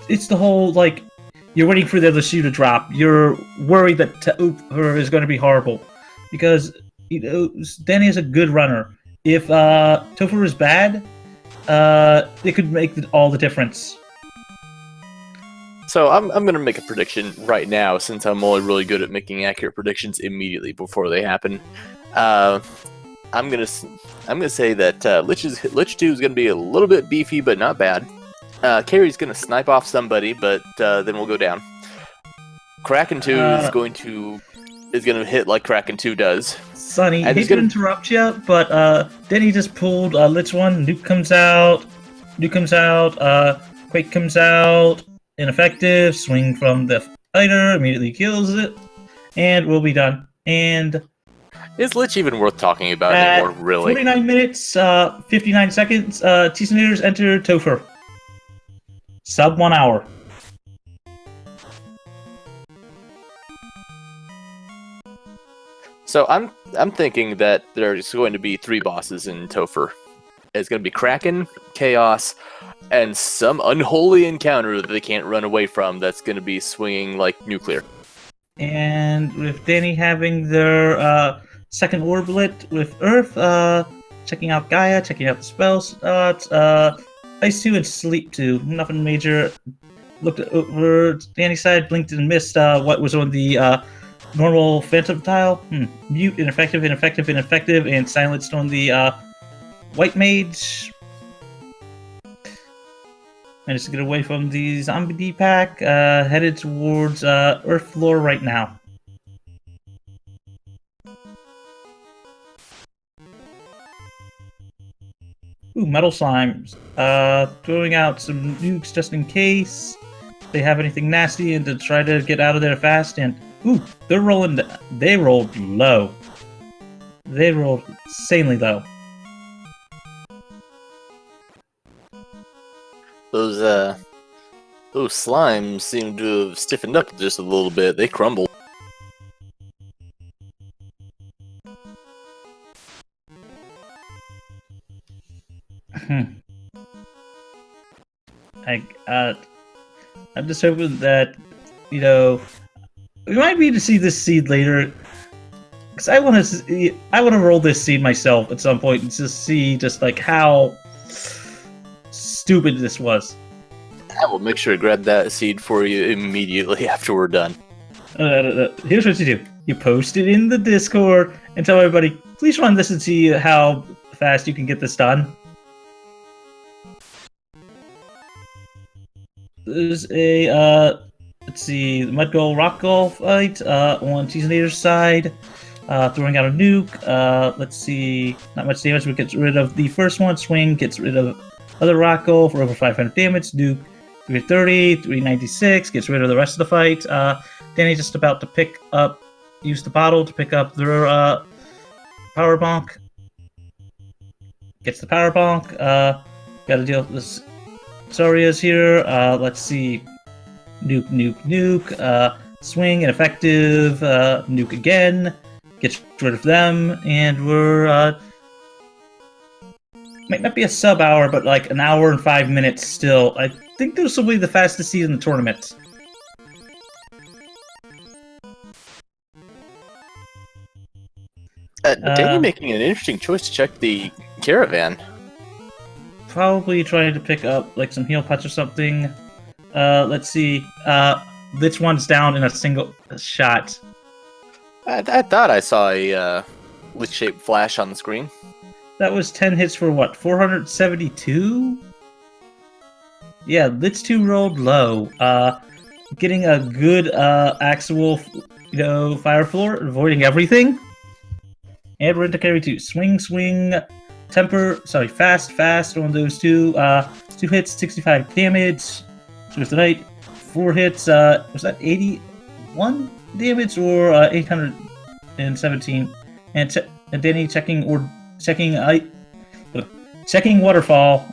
it's the whole like you're waiting for the other shoe to drop. You're worried that Topher is going to be horrible because Danny is a good runner. If Topher is bad, it could make all the difference. So I'm going to make a prediction right now, since I'm only really good at making accurate predictions immediately before they happen. I'm gonna say that Lich 2 is gonna be a little bit beefy, but not bad. Carrie's gonna snipe off somebody, but then we'll go down. Kraken 2 is gonna hit like Kraken 2 does. Sonny, I hate to interrupt you, but then he just pulled Lich 1, Nuke comes out, Quake comes out, ineffective, swing from the fighter, immediately kills it, and we'll be done. And is Lich even worth talking about anymore, really? 49 minutes, 59 seconds, Cheezinator's enter Topher. Sub 1 hour. So I'm thinking that there's going to be 3 bosses in Topher. It's going to be Kraken, Chaos, and some unholy encounter that they can't run away from that's going to be swinging like nuclear. And with Danny having their second orblet with Earth, checking out Gaia, checking out the spell slots, Ice 2 and Sleep 2. Nothing major. Looked over Danny's side, blinked and missed what was on the normal Phantom tile. Mute, ineffective, and silenced on the White Mage. Managed to get away from the Zombie D-Pack, headed towards Earth floor right now. Ooh, Metal Slimes. Throwing out some nukes just in case they have anything nasty and to try to get out of there fast. And, ooh, they rolled low. They rolled insanely low. Those slimes seem to have stiffened up just a little bit. They crumble. I'm just hoping that, we might be to see this seed later. Because I want to roll this seed myself at some point and just see like how stupid this was. I will make sure to grab that seed for you immediately after we're done. Here's what you do. You post it in the Discord and tell everybody, please run this and see how fast you can get this done. There's a, let's see, the Mud Gull Rock Gull fight on Cheezinator's side. Throwing out a nuke. Let's see, not much damage, but gets rid of the first one. Swing gets rid of other Rock Gull for over 500 damage. Nuke 330, 396, gets rid of the rest of the fight. Danny just about to use the bottle to pick up their power bonk. Gets the power bonk. Gotta deal with this. Saria's here. Let's see. Nuke. Swing, ineffective. Nuke again. Gets rid of them. And we're, might not be a sub hour, but like an hour and 5 minutes still. I think this will be the fastest seed in the tournament. Danny making an interesting choice to check the caravan. Probably trying to pick up like some heal pots or something. Let's see. This one's down in a single shot. I thought I saw a lich-shaped flash on the screen. That was 10 hits for what? 472? Yeah, Lich 2 rolled low. Getting a good actual, fire floor, avoiding everything. And we're into carry 2. Swing, swing, fast on those two. 2 hits, 65 damage. So it's the knight. 4 hits, was that 81 damage or 817? And Danny checking waterfall.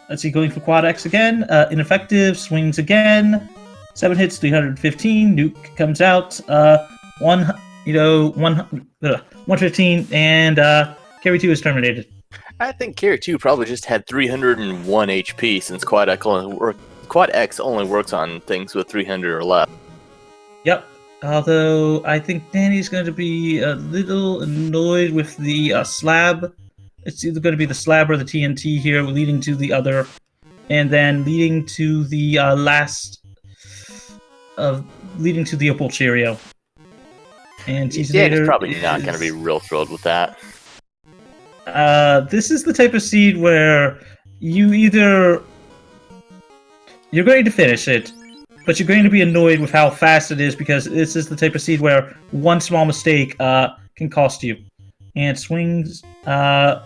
Let's see, going for quad X again. Ineffective, swings again. 7 hits, 315. Nuke comes out. 115, and carry 2 is terminated. I think carry 2 probably just had 301 HP since quad X only works on things with 300 or less. Yep. Although I think Danny's going to be a little annoyed with the slab. It's either going to be the slab or the TNT here, leading to the other, and then leading to the leading to the Opal Cheerio. And Cheezinator is probably not going to be real thrilled with that. This is the type of seed where you're going to finish it, but you're going to be annoyed with how fast it is, because this is the type of seed where one small mistake can cost you. And swings, let's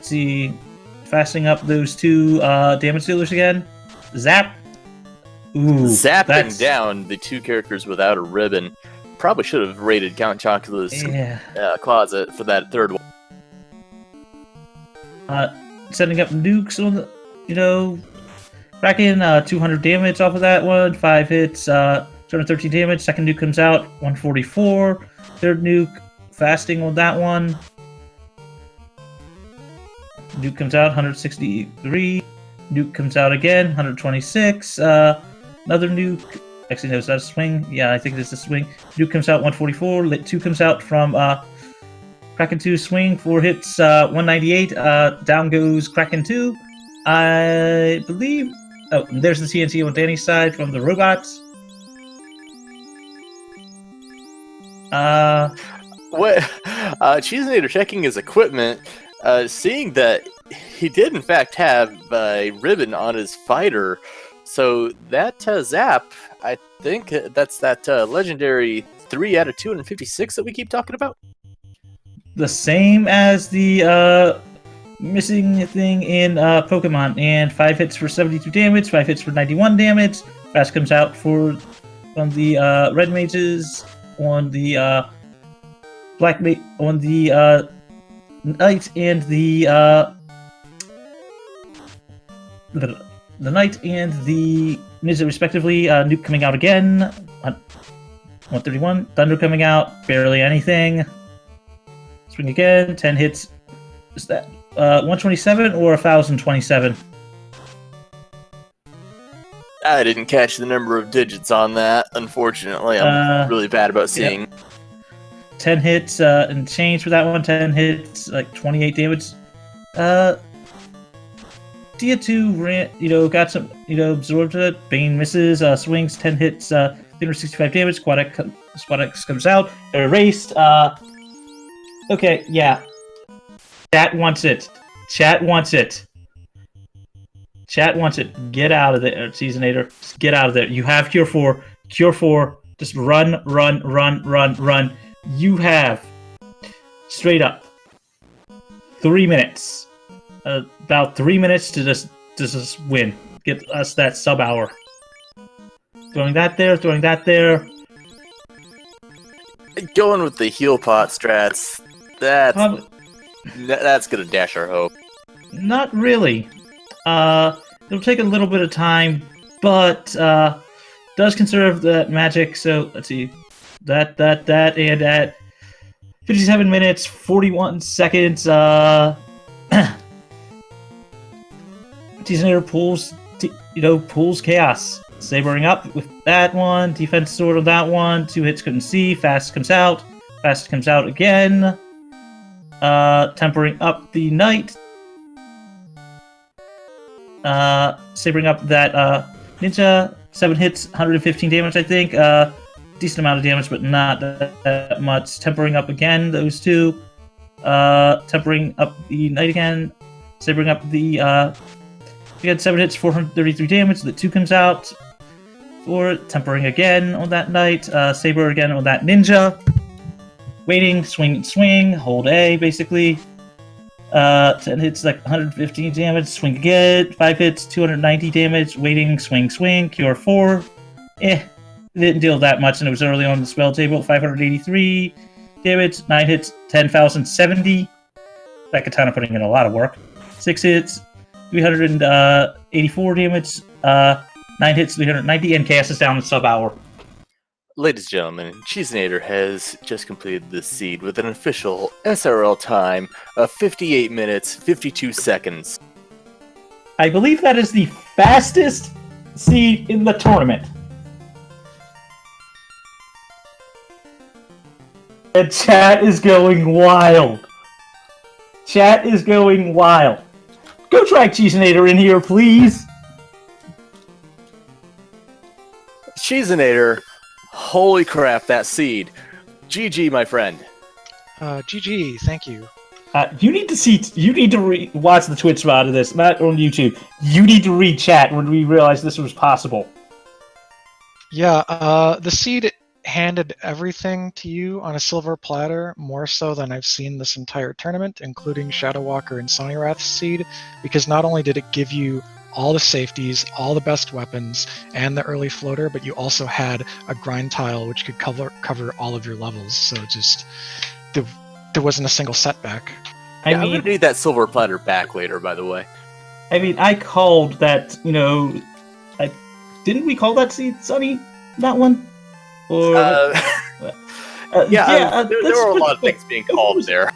see, fasting up those 2 damage dealers again. Zap. Ooh, zapping down the 2 characters without a ribbon. Probably should have raided Count Chocula's closet for that third one. Sending up nukes on the, cracking 200 damage off of that one. 5 hits, 213 damage. Second nuke comes out, 144. Third nuke, fasting on that one. Nuke comes out, 163. Nuke comes out again, 126. Another nuke. Actually, no, is that a swing? Yeah, I think this is a swing. Nuke comes out, 144. Lit 2 comes out from Kraken 2 swing. 4 hits, 198. Down goes Kraken 2. I believe... Oh, there's the TNT on Danny's side from the robots. What? Cheezinator checking his equipment, seeing that he did in fact have a ribbon on his fighter. So that zap, I think that's that legendary 3 out of 256 that we keep talking about. The same as the missing thing in Pokemon. And 5 hits for 72 damage, 5 hits for 91 damage. Fast comes out on the red mages, on the black mage, on the knight and the knight and the ninja respectively. Nuke coming out again. 131. Thunder coming out. Barely anything. Swing again. 10 hits. Is that 127 or 1027? I didn't catch the number of digits on that, unfortunately. I'm really bad about seeing. Yep. 10 hits and change for that one. 10 hits, like 28 damage. Dia 2 ran, got some, absorbed it. Bane misses, swings, 10 hits, 365 damage. Squad X comes out. They're erased. Okay, yeah. Chat wants it. Chat wants it. Chat wants it. Get out of there, Cheezinator. Just get out of there. You have Cure 4. Cure 4. Just run. You have, straight up, 3 minutes. About 3 minutes to just win. Get us that sub-hour. Throwing that there. Going with the heal pot strats, that's gonna dash our hope. Not really. It'll take a little bit of time, but does conserve that magic. So let's see, that, and at 57 minutes, 41 seconds, Cheezinator pulls chaos, sabering up with that one. Defense sword on that one. 2 hits couldn't see. Fast comes out. Fast comes out again. Tempering up the knight. Sabering up that ninja. 7 hits, 115 damage, I think. Decent amount of damage, but not that much. Tempering up again, those two. Tempering up the knight again. Sabering up the... we had 7 hits, 433 damage. The 2 comes out. 4, tempering again on that knight. Saber again on that ninja. Waiting, swing, swing, hold A, basically. 10 hits, like 115 damage, swing again. 5 hits, 290 damage, waiting, swing, swing, cure 4. Didn't deal that much, and it was early on the spell table. 583 damage, 9 hits, 10,070. That katana putting in a lot of work. 6 hits, 384 damage, 9 hits, 390, and chaos is down in sub-hour. Ladies and gentlemen, Cheezinator has just completed this seed with an official SRL time of 58 minutes, 52 seconds. I believe that is the fastest seed in the tournament. And chat is going wild. Chat is going wild. Go try Cheezinator in here, please. Cheezinator, holy crap, that seed. GG, my friend. GG, thank you. You need to watch the Twitch spot of this, not on YouTube. You need to read chat when we realized this was possible. Yeah, the seed handed everything to you on a silver platter, more so than I've seen this entire tournament, including Shadow Walker and Sony Wrath's seed, because not only did it give you all the safeties, all the best weapons, and the early floater, but you also had a grind tile which could cover all of your levels, so just there wasn't a single setback. I'm gonna need that silver platter back later, by the way. I mean, I called that, didn't we call that seed, Sonny? That one? Or there were a lot of things being called there.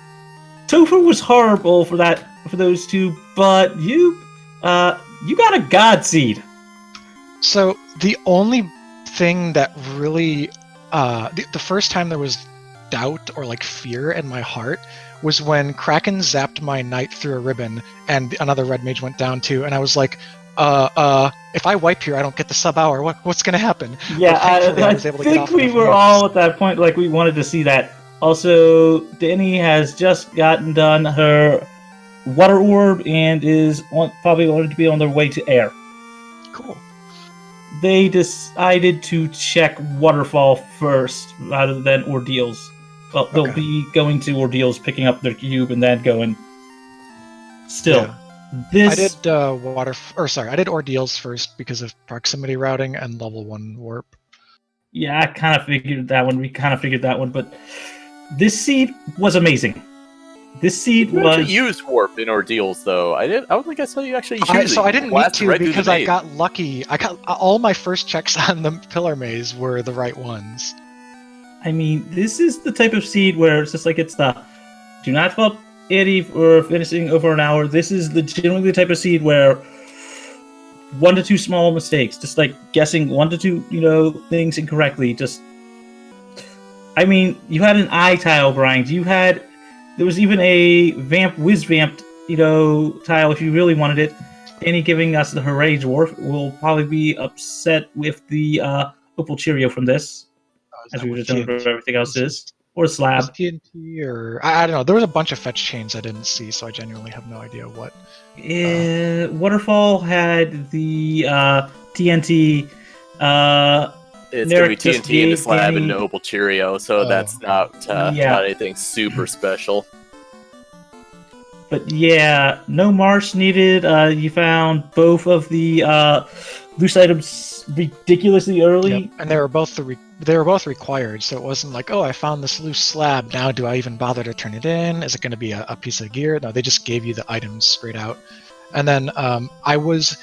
Topher was horrible for those two, but you got a god seed. So the only thing that really, the first time there was doubt or like fear in my heart was when Kraken zapped my knight through a ribbon and another red mage went down too, and I was like, if I wipe here, I don't get the sub-hour. What's going to happen? Yeah, I think we were all at that point, like, we wanted to see that. Also, Dani has just gotten done her water orb and is probably going to be on their way to air. Cool. They decided to check waterfall first rather than ordeals. Well, they'll be going to ordeals, picking up their cube, and then going. Still. Yeah. I did ordeals first because of proximity routing and level 1 warp. Yeah, I kind of figured that one. We kind of figured that one, but this seed was amazing. This seed was used warp in ordeals, though. I don't think I saw you actually use it. So I didn't need to because I got lucky. I got all my first checks on the pillar maze were the right ones. I mean, this is the type of seed where it's just like it's the do not fill up Eddie for finishing over an hour. This is legitimately the type of seed where 1 to 2 small mistakes, just like guessing 1 to 2, things incorrectly. I mean, you had an eye tile grind. There was even a whiz vamped, tile if you really wanted it. Danny giving us the hooray dwarf will probably be upset with the Opal Cheerio from this, as we were just doing for everything else is. Or slab. TNT or I don't know. There was a bunch of fetch chains I didn't see, so I genuinely have no idea what. Waterfall had the TNT. It's going to be TNT into slab and Opal Cheerio, so that's not anything super special. But yeah, no marsh needed. You found both of the loose items ridiculously early. Yep. And they were both required, so it wasn't like, oh, I found this loose slab, now do I even bother to turn it in? Is it going to be a piece of gear? No, they just gave you the items straight out. And then I was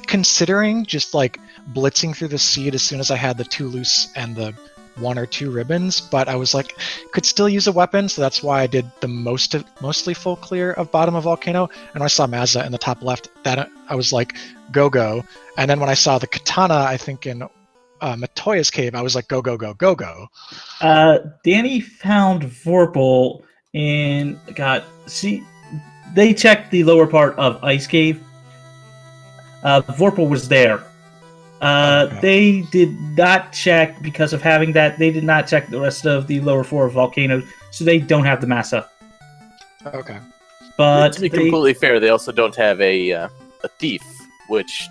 considering just like blitzing through the seed as soon as I had the 2 loose and the 1 or 2 ribbons, but I was like, could still use a weapon, so that's why I did the mostly full clear of bottom of Volcano. And when I saw Mazda in the top left, that I was like, go. And then when I saw the katana, I think in Matoya's cave, I was like, go. Danny found Vorpal and they checked the lower part of Ice Cave. Vorpal was there. They did not check, because of having that, they did not check the rest of the lower 4 volcanoes, so they don't have the massa. Okay. But to be completely fair, they also don't have a thief, which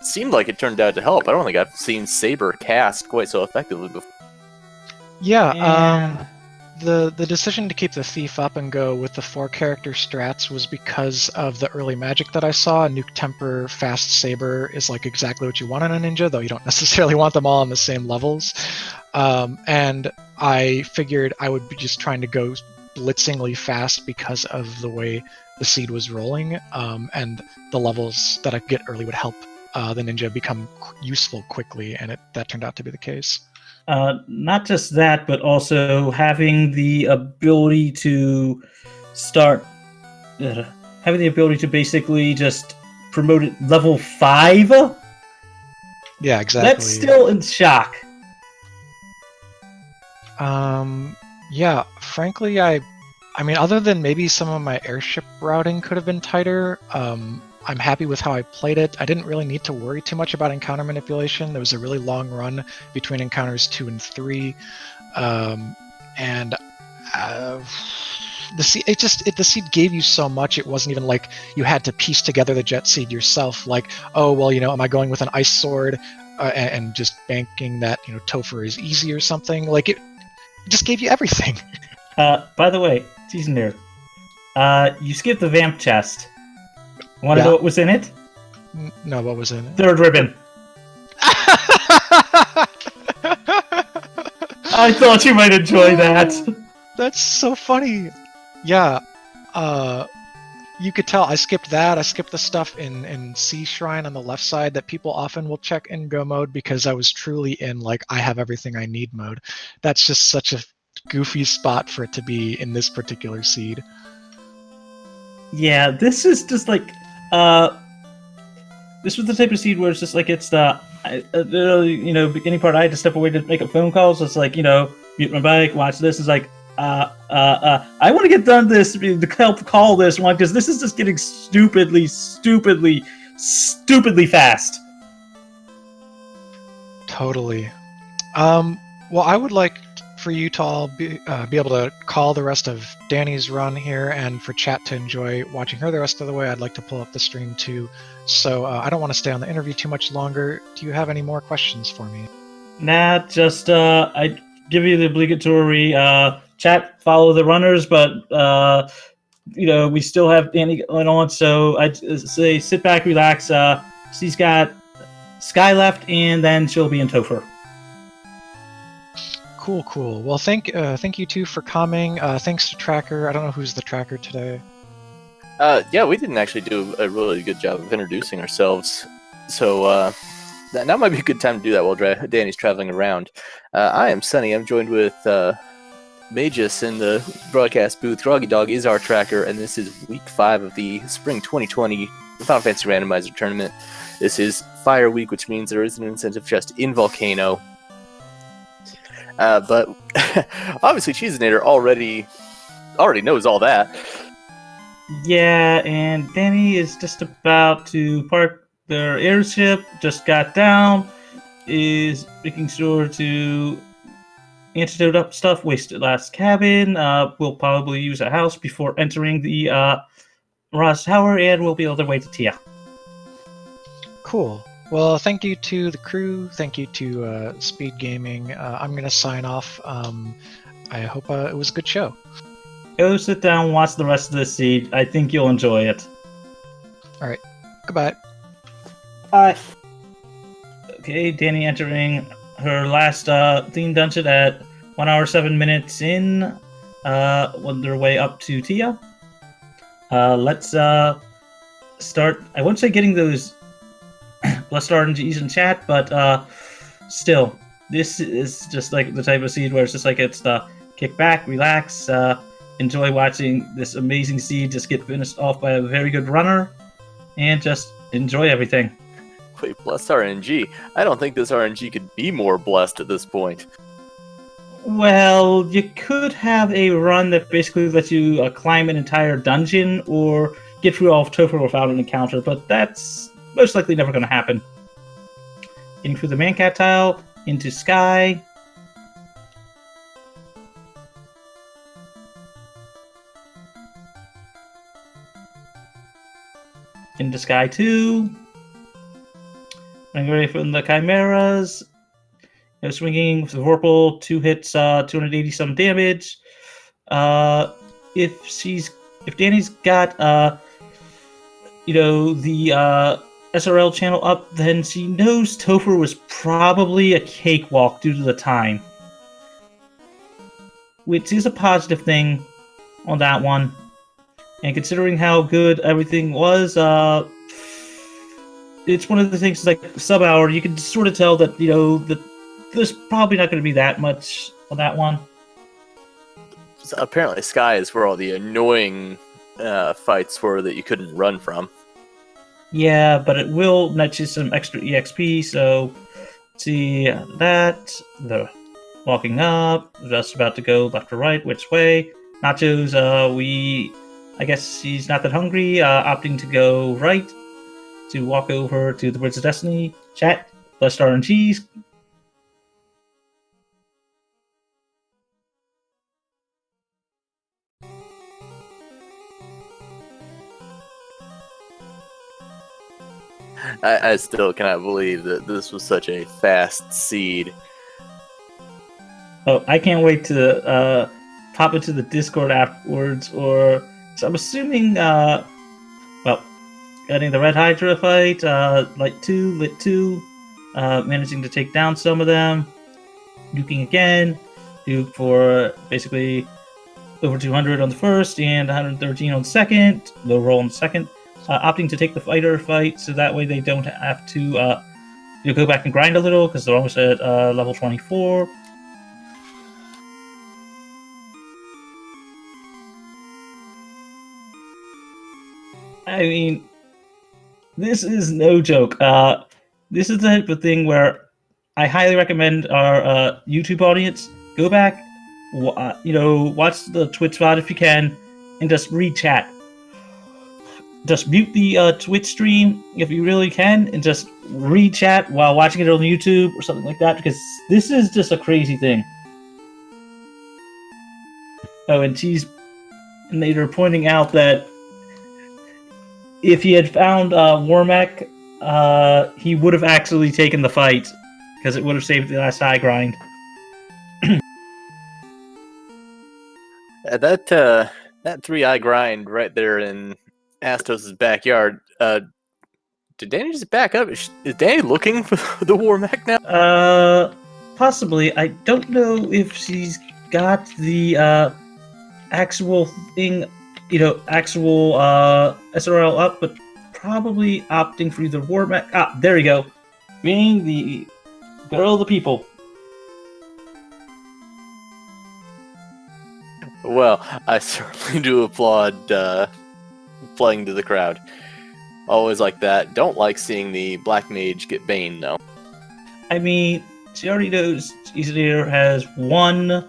seemed like it turned out to help. I don't think I've seen Saber cast quite so effectively before. Yeah, the decision to keep the thief up and go with the 4-character strats was because of the early magic that I saw. Nuke Temper, Fast Saber is like exactly what you want in a ninja, though you don't necessarily want them all on the same levels. And I figured I would be just trying to go blitzingly fast because of the way the seed was rolling, and the levels that I get early would help the ninja become useful quickly, and that turned out to be the case. Not just that, but also having the ability to start, having the ability to basically just promote it level 5. Yeah, exactly. That's still in shock. Yeah, frankly, I mean, other than maybe some of my airship routing could have been tighter, I'm happy with how I played it. I didn't really need to worry too much about encounter manipulation. There was a really long run between encounters 2 and 3, and the seed gave you so much. It wasn't even like you had to piece together the jet seed yourself. Like, oh well, am I going with an ice sword and just banking that Topher is easy or something? Like it just gave you everything. By the way, Cheezinator, you skipped the vamp chest. Want to know what was in it? No, what was in it? Third ribbon. I thought you might enjoy that. That's so funny. Yeah. You could tell I skipped that. I skipped the stuff in Sea Shrine on the left side that people often will check in Go mode because I was truly in like I have everything I need mode. That's just such a goofy spot for it to be in this particular seed. Yeah, this is just like this was the type of seed where it's just like it's the beginning part. I had to step away to make up phone calls. It's like mute my mic, watch this. It's like I want to get done this to help call this one because this is just getting stupidly fast. Totally. Well, I would like for you to all be able to call the rest of Danny's run here, and for chat to enjoy watching her the rest of the way. I'd like to pull up the stream too, so I don't want to stay on the interview too much longer. Do you have any more questions for me? Nah, just I give you the obligatory chat, follow the runners, but we still have Danny going on, so I'd say sit back, relax. She's got Sky left, and then she'll be in Topher. Cool. Well, thank you two for coming. Thanks to Tracker. I don't know who's the Tracker today. Yeah, we didn't actually do a really good job of introducing ourselves, so now might be a good time to do that while Danny's traveling around. I am Sunny. I'm joined with Magus in the broadcast booth. Groggy Dog is our Tracker, and this is week 5 of the Spring 2020 Final Fantasy Randomizer tournament. This is Fire Week, which means there is an incentive chest in Volcano. But obviously Cheezinator already knows all that. Yeah, and Danny is just about to park their airship, just got down, is making sure to antidote up stuff wasted last cabin. We'll probably use a house before entering the Ross Tower, and we'll be on their way to Tia. Cool. Well, thank you to the crew. Thank you to Speed Gaming. I'm going to sign off. I hope it was a good show. Go sit down, watch the rest of the seed. I think you'll enjoy it. All right. Goodbye. Bye. Okay, Danny entering her last theme dungeon at 1 hour 7 minutes in. On their way up to Tia. Let's start. I won't say getting those blessed RNGs in chat, but still, this is just like the type of seed where it's just like it's the kick back, relax, enjoy watching this amazing seed just get finished off by a very good runner, and just enjoy everything. Wait, blessed RNG? I don't think this RNG could be more blessed at this point. Well, you could have a run that basically lets you climb an entire dungeon or get through all of Topher without an encounter, but that's most likely never going to happen. Getting through the Mancat tile, into Sky. Into Sky 2. Running away from the Chimeras. Swinging with the Vorpal, 2 hits, 280 some damage. if Danny's got the SRL channel up, then she knows Topher was probably a cakewalk due to the time, which is a positive thing on that one. And considering how good everything was, it's one of the things like sub hour. You can sort of tell that that there's probably not going to be that much on that one. So apparently, Sky is where all the annoying fights were that you couldn't run from. Yeah, but it will net you some extra EXP. So see that the walking up, just about to go left or right, which way? Nachos. I guess he's not that hungry. Opting to go right to walk over to the Bridge of Destiny. Chat, blessed star and cheese. I still cannot believe that this was such a fast seed. Oh, I can't wait to pop into the Discord afterwards. So I'm assuming, getting the Red Hydra fight, Light 2, Lit 2, managing to take down some of them, nuking again, nuke for basically over 200 on the first and 113 on the second, low roll on the second, opting to take the fighter fight so that way they don't have to go back and grind a little because they're almost at level 24. I mean, this is no joke. This is the type of thing where I highly recommend our YouTube audience go back, watch the Twitch spot if you can, and just read chat. Just mute the Twitch stream if you really can, and just read chat while watching it on YouTube or something like that, because this is just a crazy thing. Oh, and Cheezinator pointing out that if he had found Warmech, he would have actually taken the fight, because it would have saved the last high grind. That 3-eye grind right there in Astos' backyard. Did Danny just back up? Is Danny looking for the Warmech now? Possibly. I don't know if she's got the actual thing, actual SRL up, but probably opting for either Warmech. Ah, there you go. Being the girl of the people. Well, I certainly do applaud playing to the crowd. Always like that. Don't like seeing the Black Mage get Bane, though. I mean, she already knows Cheezinator has one.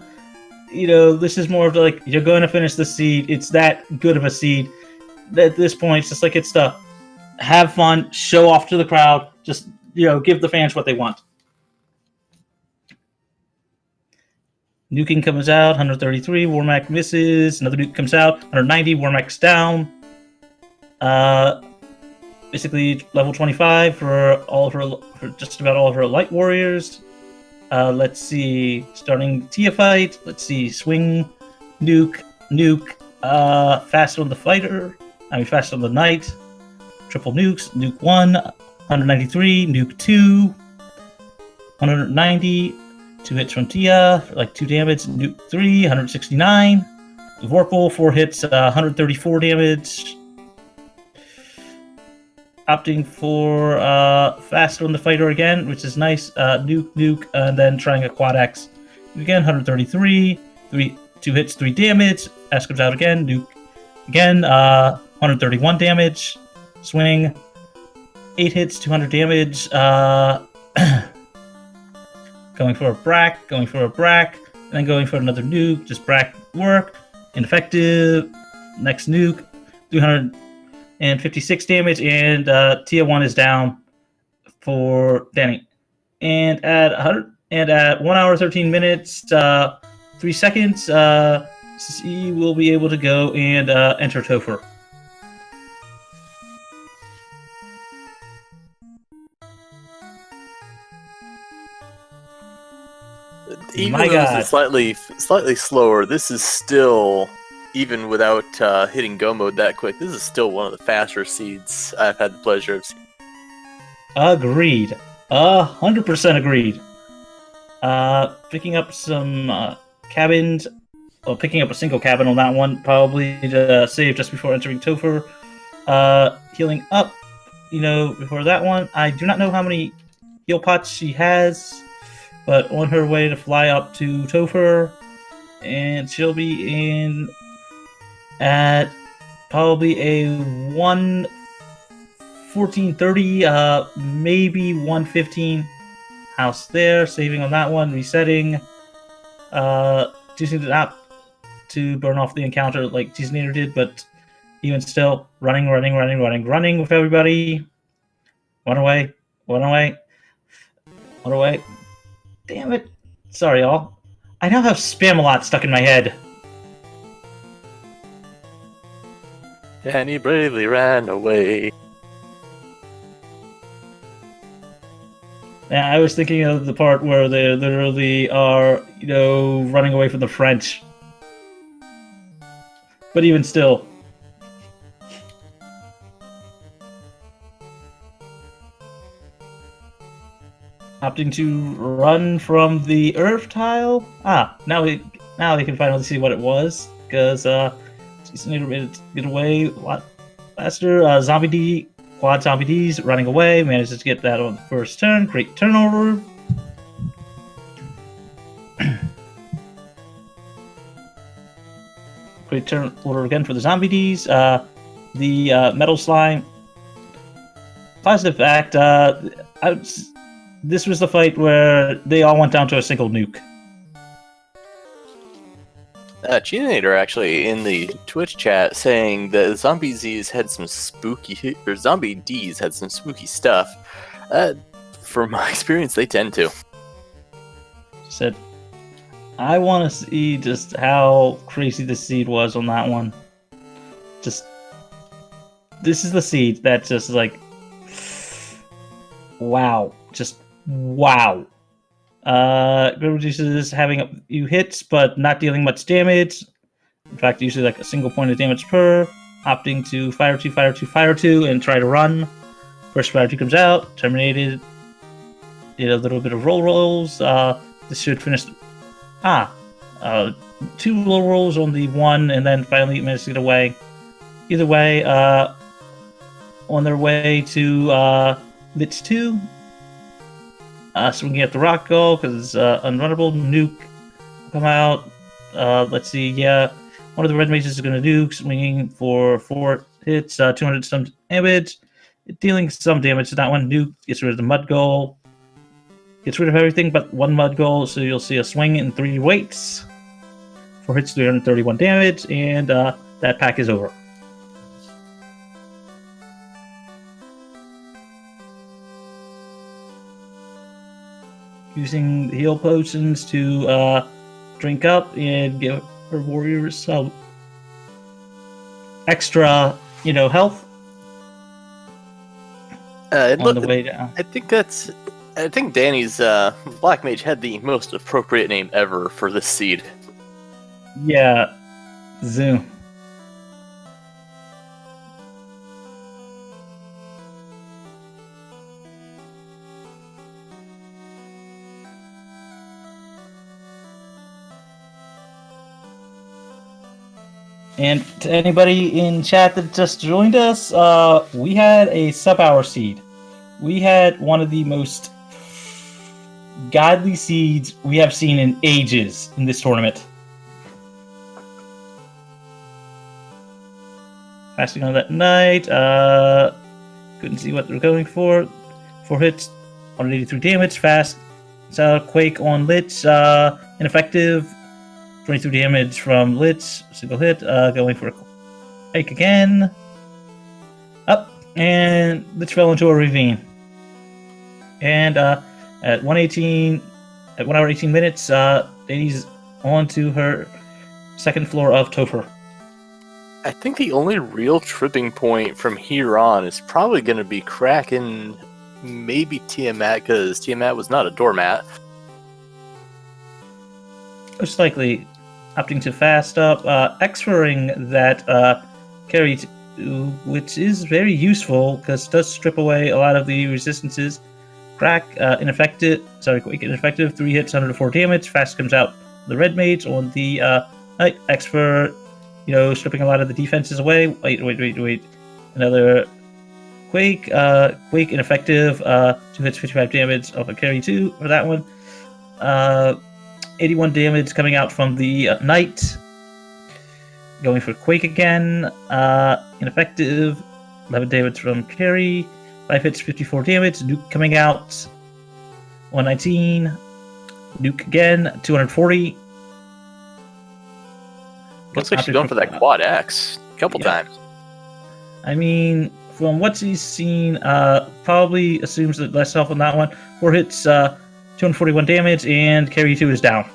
This is more of like, you're going to finish the seed. It's that good of a seed. At this point, it's just like it's to have fun, show off to the crowd, just, give the fans what they want. Nuking comes out, 133, Warmech misses, another nuke comes out, 190, Warmech's down. Basically level 25 for just about all of her light warriors. Let's see, starting Tia fight. Let's see, swing, nuke, fast on the fighter. Fast on the knight. Triple nukes, nuke 1, 193, nuke 2, 190, 2 hits from Tia, for like 2 damage, nuke 3, 169. Vorpal, 4 hits, 134 damage. Opting for fast on the fighter again, which is nice. Nuke, and then trying a quad X. Again, 133, 2 hits, 3 damage. S comes out again, nuke again, 131 damage. Swing, 8 hits, 200 damage. Going for a brack, and then going for another nuke. Just brack work. Ineffective. Next nuke, 356 damage, and Tia 1 is down for Danny. And at 1 hour 13 minutes 3 seconds, she will be able to go and enter Topher. Even My though this God. is slightly slower, this is still, even without hitting go mode that quick, this is still one of the faster seeds I've had the pleasure of seeing. Agreed. 100% agreed. Picking up some cabins. Well, picking up a single cabin on that one, probably to save just before entering Topher. Healing up, before that one. I do not know how many heal pots she has, but on her way to fly up to Topher, and she'll be in at probably a 1:14:30, maybe 1:15 house there. Saving on that one, resetting. Using the app to burn off the encounter like Cheezinator did, but even still, running with everybody. Run away. Damn it. Sorry, y'all. I now have Spam-A-Lot stuck in my head. And he bravely ran away. Yeah, I was thinking of the part where they literally are, running away from the French. But even still. Opting to run from the Earth tile. Now they can finally see what it was, because Cheezinator made it get away a lot faster. Quad Zombie D's running away, manages to get that on the first turn. Great turnover. Great turn order again for the Zombie D's. The Metal Slime. Positive fact, this was the fight where they all went down to a single nuke. Cheezinator actually in the Twitch chat saying that Zombie D's had some spooky stuff. From my experience, they tend to. Said, I want to see just how crazy the seed was on that one. This is the seed that just like, wow, just wow. It reduces having a few hits, but not dealing much damage. In fact, usually like a single point of damage per. Opting to fire 2, and try to run. First fire 2 comes out, terminated. Did a little bit of rolls. This should finish. 2 low rolls on the 1, and then finally managed to get away. Either way, on their way to Lich 2. So we can get the rock goal because it's unrunnable. Nuke come out. Let's see. Yeah, one of the red mages is going to nuke, swinging for 4 hits, 200 some damage, dealing some damage to that one. Nuke gets rid of the mud goal, gets rid of everything but 1 mud goal. So you'll see a swing in 3 weights. 4 hits, 331 damage, and that pack is over. Using heal potions to drink up and give her warriors some extra, health on the way down. I think Danny's Black Mage had the most appropriate name ever for this seed. Yeah, Zoom. And to anybody in chat that just joined us, we had a sub-hour seed. We had one of the most godly seeds we have seen in ages in this tournament. Passing on that night, couldn't see what they're going for. 4 hits, 183 damage, fast. Quake on Lich, ineffective. 23 damage from Lich, single hit, going for a Quake again. Up, and Lich fell into a ravine. And at 1 hour 18 minutes, Dani's on to her second floor of Topher. I think the only real tripping point from here on is probably going to be Kraken, maybe Tiamat, because Tiamat was not a doormat. most likely opting to fast up, X-ring that carry, which is very useful because it does strip away a lot of the resistances. Crack, quick ineffective, 3 hits, 104 damage. Fast comes out the red mage on the Knight. X for, stripping a lot of the defenses away. Wait. Another Quake, ineffective, 2 hits, 55 damage off a carry 2 for that one. 81 damage coming out from the Knight. Going for Quake again, ineffective, 11 damage from carry, 5 hits, 54 damage. Nuke coming out, 119. Nuke again, 240. Looks like she's going for that quad X a couple times. I mean, from what she's seen, probably assumes that less health on that one. 4 hits, 241 damage, and carry 2 is down.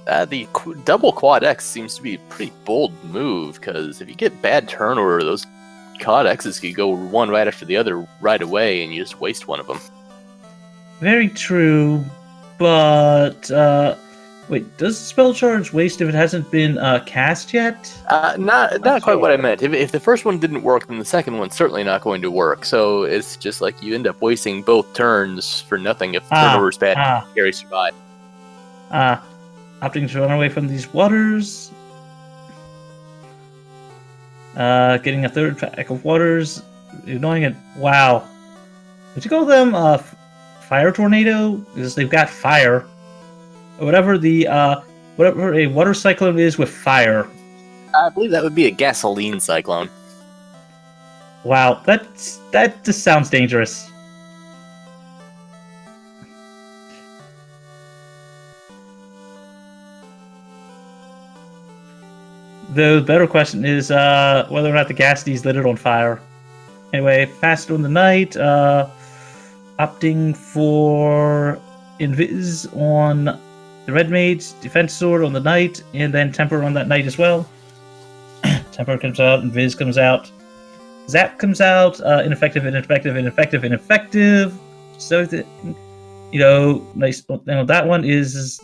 The double quad X seems to be a pretty bold move, because if you get bad turn order, those quad X's could go one right after the other right away, and you just waste one of them. Very true, but wait, does spell charge waste if it hasn't been cast yet? Not quite what I meant. If the first one didn't work, then the second one's certainly not going to work. So it's just like you end up wasting both turns for nothing if turn order's bad and carry survive. Opting to run away from these waters. Getting a third pack of waters. Ignoring it. Wow. Would you call them fire tornado? Because they've got fire. Or whatever a water cyclone is with fire. I believe that would be a gasoline cyclone. Wow, that just sounds dangerous. The better question is whether or not the Ghastly's lit it on fire. Anyway, fast on the Knight, opting for Invis on the Red Mage, Defense Sword on the Knight, and then Temper on that Knight as well. Temper comes out, Invis comes out, Zap comes out, ineffective. So, nice. That one is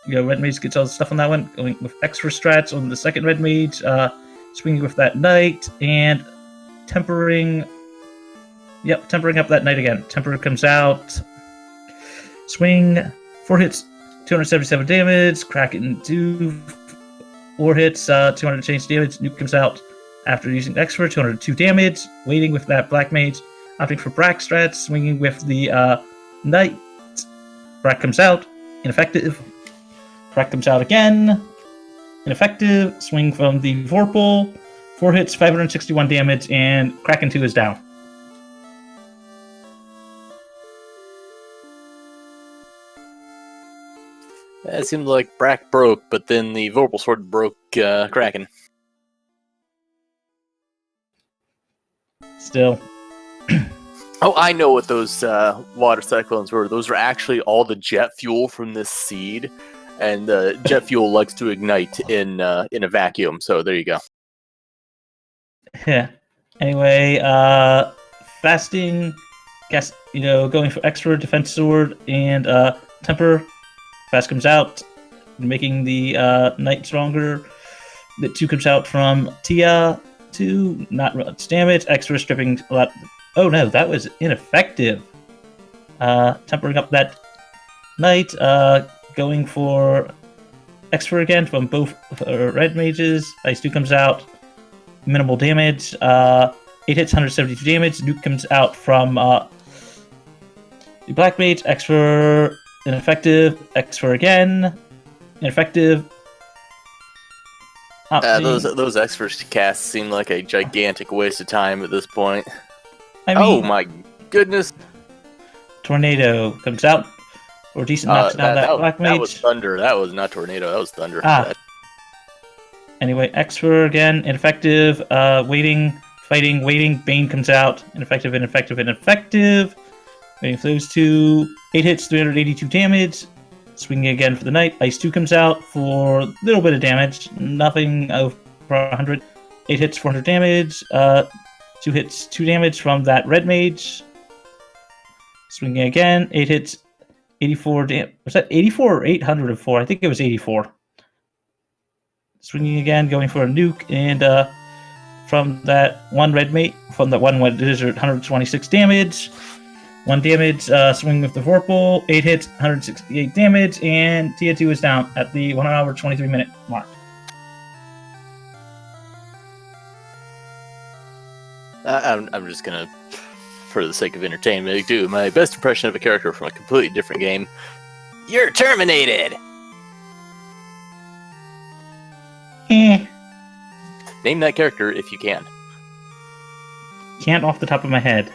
Red Mage gets all the stuff on that one. Going with extra strats on the second Red Mage, swinging with that Knight, and tempering. Yep, tempering up that Knight again. Temper comes out. Swing, 4 hits, 277 damage. Crack it in 2. 4 hits, 200 change damage. Nuke comes out after using Extra, 202 damage. Waiting with that Black Mage. Opting for Brack strats, swinging with the Knight. Brack comes out. Ineffective. Brack comes out again. Ineffective. Swing from the Vorpal. 4 hits, 561 damage, and Kraken 2 is down. It seemed like Brack broke, but then the Vorpal Sword broke Kraken. Still. Oh, I know what those water cyclones were. Those are actually all the jet fuel from this seed, and jet fuel likes to ignite in a vacuum. So there you go. Yeah. Anyway, fasting, going for extra defense sword and temper. Fast comes out, making the Knight stronger. The 2 comes out from Tia. 2, not much damage. Extra stripping a lot. Oh no, that was ineffective. Tempering up that Knight. Going for extra again from both red mages. Ice 2 comes out. Minimal damage. 8 hits, 172 damage. Nuke comes out from the Black Mage. Extra. Ineffective. Extra again. Ineffective. Those extras to cast seem like a gigantic waste of time at this point. I mean, oh my goodness! Tornado comes out, or decent knocks down that Black Mage. That was thunder. That was not tornado. That was thunder. Anyway, extra again. Ineffective. Waiting. Fighting. Waiting. Bane comes out. Ineffective. Waiting for those 2. 8 hits, 382 damage. Swinging again for the Knight. Ice 2 comes out for a little bit of damage. Nothing over 100. 8 hits, 400 damage. 2 hits, 2 damage from that Red Mage. Swinging again. 8 hits, 84 was that 84 or 804? I think it was 84. Swinging again, going for a nuke, and from that one red mate, from that one lizard, 126 damage. 1 damage, swing with the Vorpal, 8 hits, 168 damage, and TN2 is down at the 1 hour 23 minute mark. I'm just gonna, for the sake of entertainment, do my best impression of a character from a completely different game. You're terminated! Eh. Name that character if you can. Can't off the top of my head.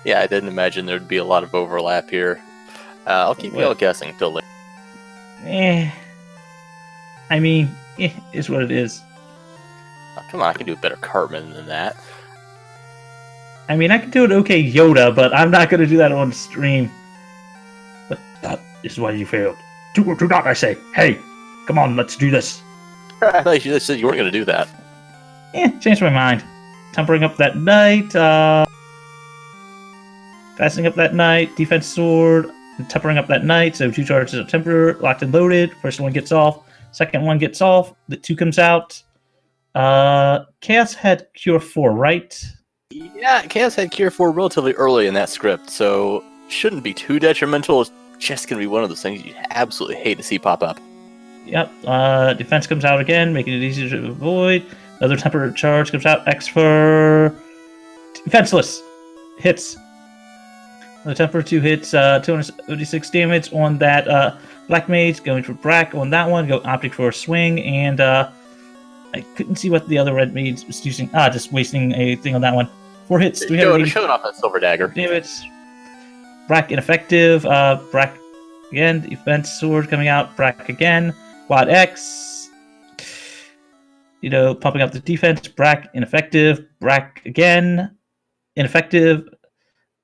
Yeah, I didn't imagine there'd be a lot of overlap here. I'll keep you all guessing till later. I mean, is what it is. Oh, come on, I can do a better Cartman than that. I mean, I can do an okay Yoda, but I'm not going to do that on stream. But that is why you failed. Do not, I say. Hey, come on, let's do this. I thought you said you weren't going to do that. Changed my mind. Tempering up that knight, fastening up that knight, defense sword, tempering up that knight, so 2 charges of temper, locked and loaded. First one gets off, second one gets off, the 2 comes out. Chaos had Cure 4, right? Yeah, Chaos had Cure 4 relatively early in that script, so shouldn't be too detrimental. It's just going to be one of those things you absolutely hate to see pop up. Yep, defense comes out again, making it easier to avoid. Another temper charge comes out, X for defenseless. Hits. The temper 2 hits, 276 damage on that Black Mage, going for Brack on that one, go Optic for a swing, and I couldn't see what the other Red Mage was using. Just wasting a thing on that one. 4 hits, 300 showing off that Silver Dagger. damage. Brack ineffective, Brack again, defense sword coming out, Brack again, Quad X. Pumping up the defense, Brack ineffective, Brack again, ineffective.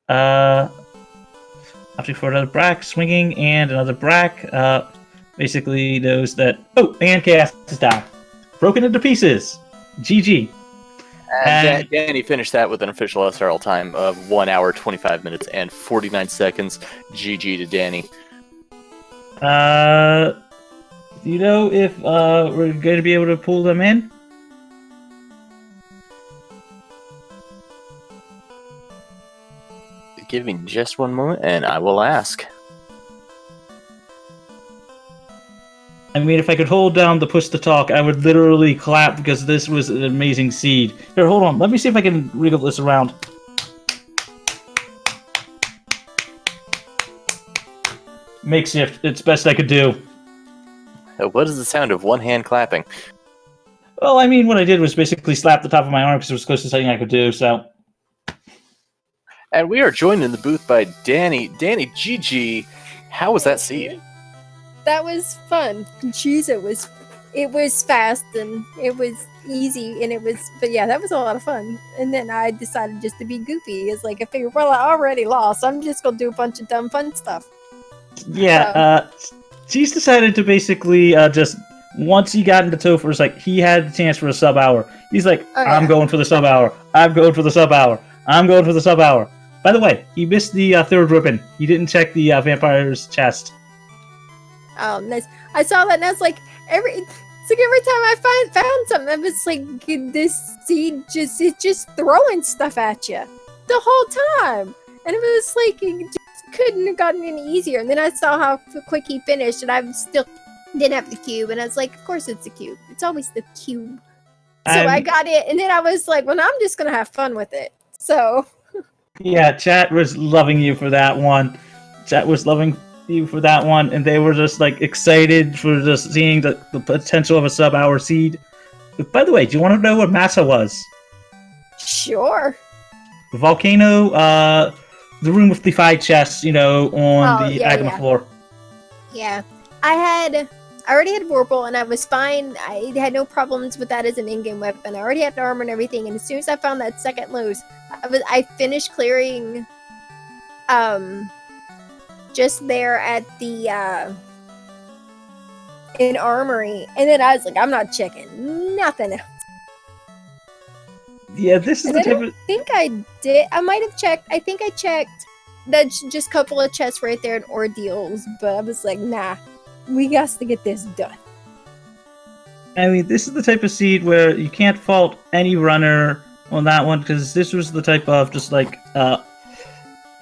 Opting for another Brack, swinging, and another Brack. Basically knows that. Oh, and Chaos is down. Broken into pieces. GG. And Danny finished that with an official SRL time of 1 hour, 25 minutes, and 49 seconds. GG to Danny. Do you know if we're going to be able to pull them in? Give me just one moment, and I will ask. I mean, if I could hold down the push to talk, I would literally clap because this was an amazing seed. Here, hold on. Let me see if I can wriggle this around. Makeshift. It's best I could do. What is the sound of one hand clapping? Well, I mean, what I did was basically slap the top of my arm because it was close to something I could do, so... And we are joined in the booth by Danny. Danny, GG, how was that seed? That was fun. Jeez, it was fast and it was easy and but yeah, that was a lot of fun. And then I decided just to be goofy. It's like I figured, well, I already lost, so I'm just gonna do a bunch of dumb fun stuff. Yeah, Cheese decided to basically just once he got into Topher's, like he had the chance for a sub hour. He's like, I'm going for the sub hour. I'm going for the sub hour. I'm going for the sub hour. By the way, he missed the 3rd ribbon. He didn't check the vampire's chest. Oh, nice. I saw that and I was like, every time I found something, I was like, this seed it's just throwing stuff at you the whole time. And it was like, it just couldn't have gotten any easier. And then I saw how quick he finished and I still didn't have the cube. And I was like, of course it's the cube. It's always the cube. So I got it. And then I was like, well, I'm just going to have fun with it. So... Yeah, chat was loving you for that one. Chat was loving you for that one, and they were just like excited for just seeing the potential of a sub-hour seed. But by the way, do you want to know what massa was? Sure. The volcano, the room with the 5 chests, on the Agama floor. Yeah. I already had Vorpal, and I was fine. I had no problems with that as an in-game weapon. I already had armor and everything, and as soon as I found that second loose, I finished clearing just there at the in armory, and then I was like, I'm not checking nothing else. Yeah, this is And the I type don't of. think I did. I might have checked. I think I checked. That's just a couple of chests right there in ordeals, but I was like, nah, we got to get this done. I mean, this is the type of seed where you can't fault any runner on that one because this was the type of just like,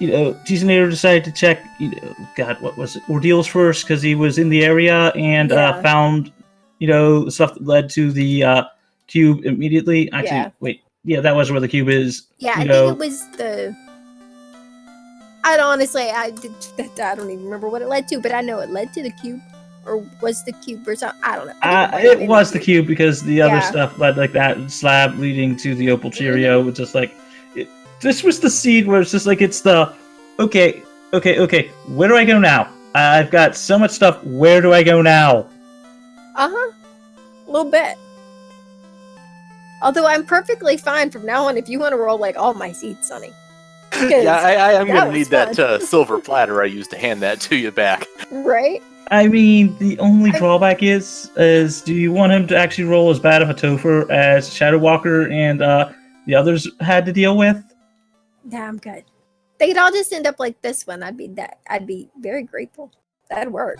Cheezinator decided to check, God, what was it, ordeals first because he was in the area and Yeah. found, the stuff that led to the cube immediately. Actually, Yeah. wait, yeah, that was where the cube is. Yeah, I you think know. it was the. I don't even remember what it led to, but I know it led to the cube, or was the cube or something. I don't know. I think might have It been was the cube because the other Yeah. stuff led like that slab leading to the opal Cheerio was just like this was the seed where it's just like it's the okay, where do I go now? I've got so much stuff. Where do I go now? A little bit. Although I'm perfectly fine from now on if you want to roll like all my seeds, Sonny. Yeah, I am that gonna was need that silver platter I used to hand that to you back. Right? I mean, the only drawback is do you want him to actually roll as bad of a Topher as Shadow Walker and the others had to deal with? Yeah, I'm good. They could all just end up like this one. I'd be very grateful. That'd work.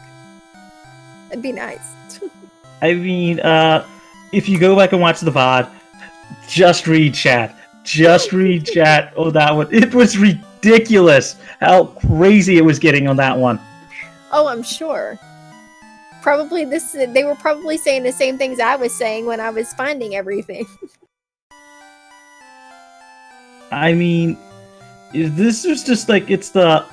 That'd be nice. I mean, if you go back and watch the VOD, just read chat. Just read chat on that one. It was ridiculous how crazy it was getting on that one. Oh, I'm sure. Probably they were probably saying the same things I was saying when I was finding everything. I mean, this was just like it's the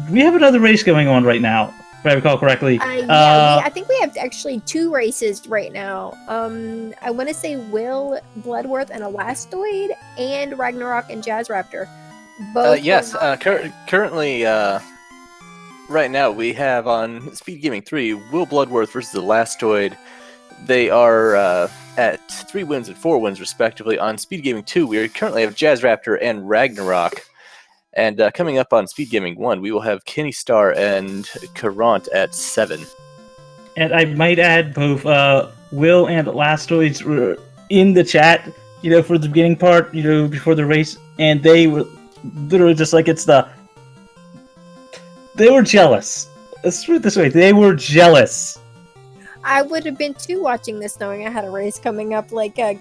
we have another race going on right now, if I recall correctly. I think we have actually 2 races right now. I want to say Will, Bloodworth, and Elastoid, and Ragnarok and Jazz Raptor. Both. Yes, currently, right now we have on Speed Gaming 3, Will Bloodworth versus Elastoid. They are at 3 wins and 4 wins, respectively. On Speed Gaming 2, we currently have Jazz Raptor and Ragnarok. And coming up on Speed Gaming 1, we will have Kenny Star and Karant at 7. And I might add both Will and Elastoids were in the chat, for the beginning part, before the race, and they were literally just like they were jealous. Let's put it this way, they were jealous. I would have been too watching this knowing I had a race coming up. Like, can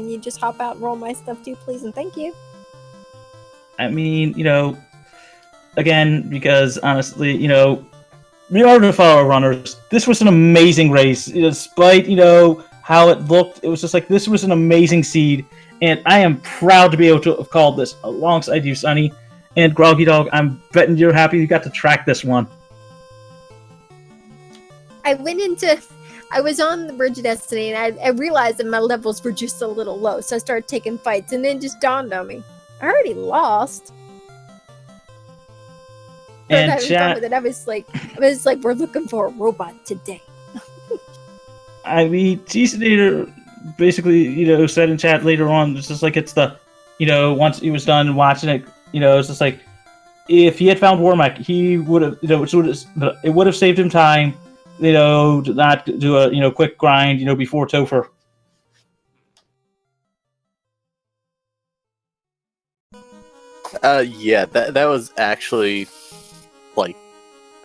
you just hop out and roll my stuff too, please, and thank you. I mean, again, because honestly, we are to follow runners. This was an amazing race. Despite, how it looked, it was just like, this was an amazing seed. And I am proud to be able to have called this alongside you, Sonny. And Groggy Dog, I'm betting you're happy you got to track this one. I was on the Bridge of Destiny, and I realized that my levels were just a little low, so I started taking fights, and then it just dawned on me. I already lost. And chat, I was like, we're looking for a robot today. I mean, Cheezinator basically, said in chat later on, it's just like it's the, once he was done watching it, it's just like, if he had found Warmack, he would have, it would have saved him time, to not do a, quick grind, before Topher. Yeah, that was actually like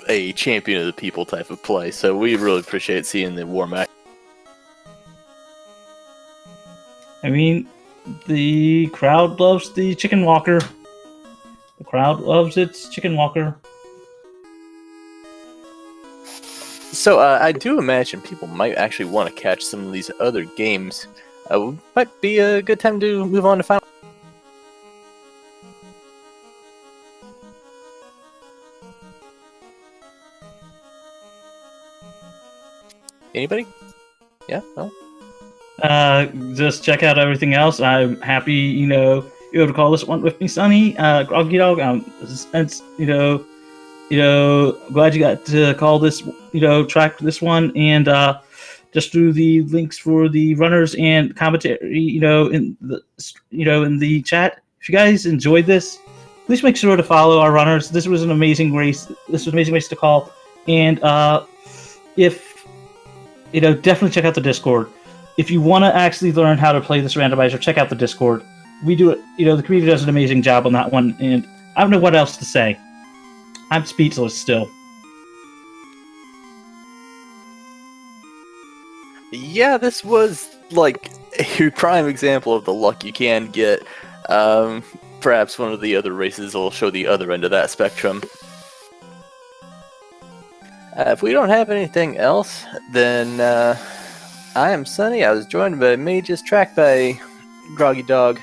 a champion of the people type of play, so we really appreciate seeing the Warmack. I mean, the crowd loves the Chicken Walker. The crowd loves its Chicken Walker. So I do imagine people might actually want to catch some of these other games. Might be a good time to move on to Final. Anybody? Yeah? No? Just check out everything else. I'm happy, you able to call this one with me, Sonny. Groggy Dog, glad you got to call this, track this one, and just through the links for the runners and commentary, in the chat. If you guys enjoyed this, please make sure to follow our runners. This was an amazing race. This was an amazing race to call, and if definitely check out the Discord. if you want to actually learn how to play this randomizer, check out the Discord. We do it. The community does an amazing job on that one, and I don't know what else to say. I'm speechless still. Yeah, this was like a prime example of the luck you can get. Perhaps one of the other races will show the other end of that spectrum. If we don't have anything else, then I am Sunny. I was joined by Mages, tracked by Groggy Dog.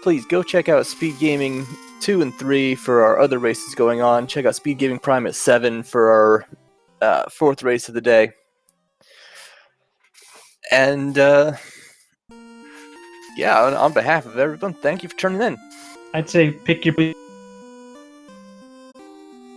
Please go check out Speed Gaming 2 and 3 for our other races going on. Check out Speed Gaming Prime at 7 for our 4th race of the day. And yeah, on behalf of everyone, thank you for tuning in. I'd say pick your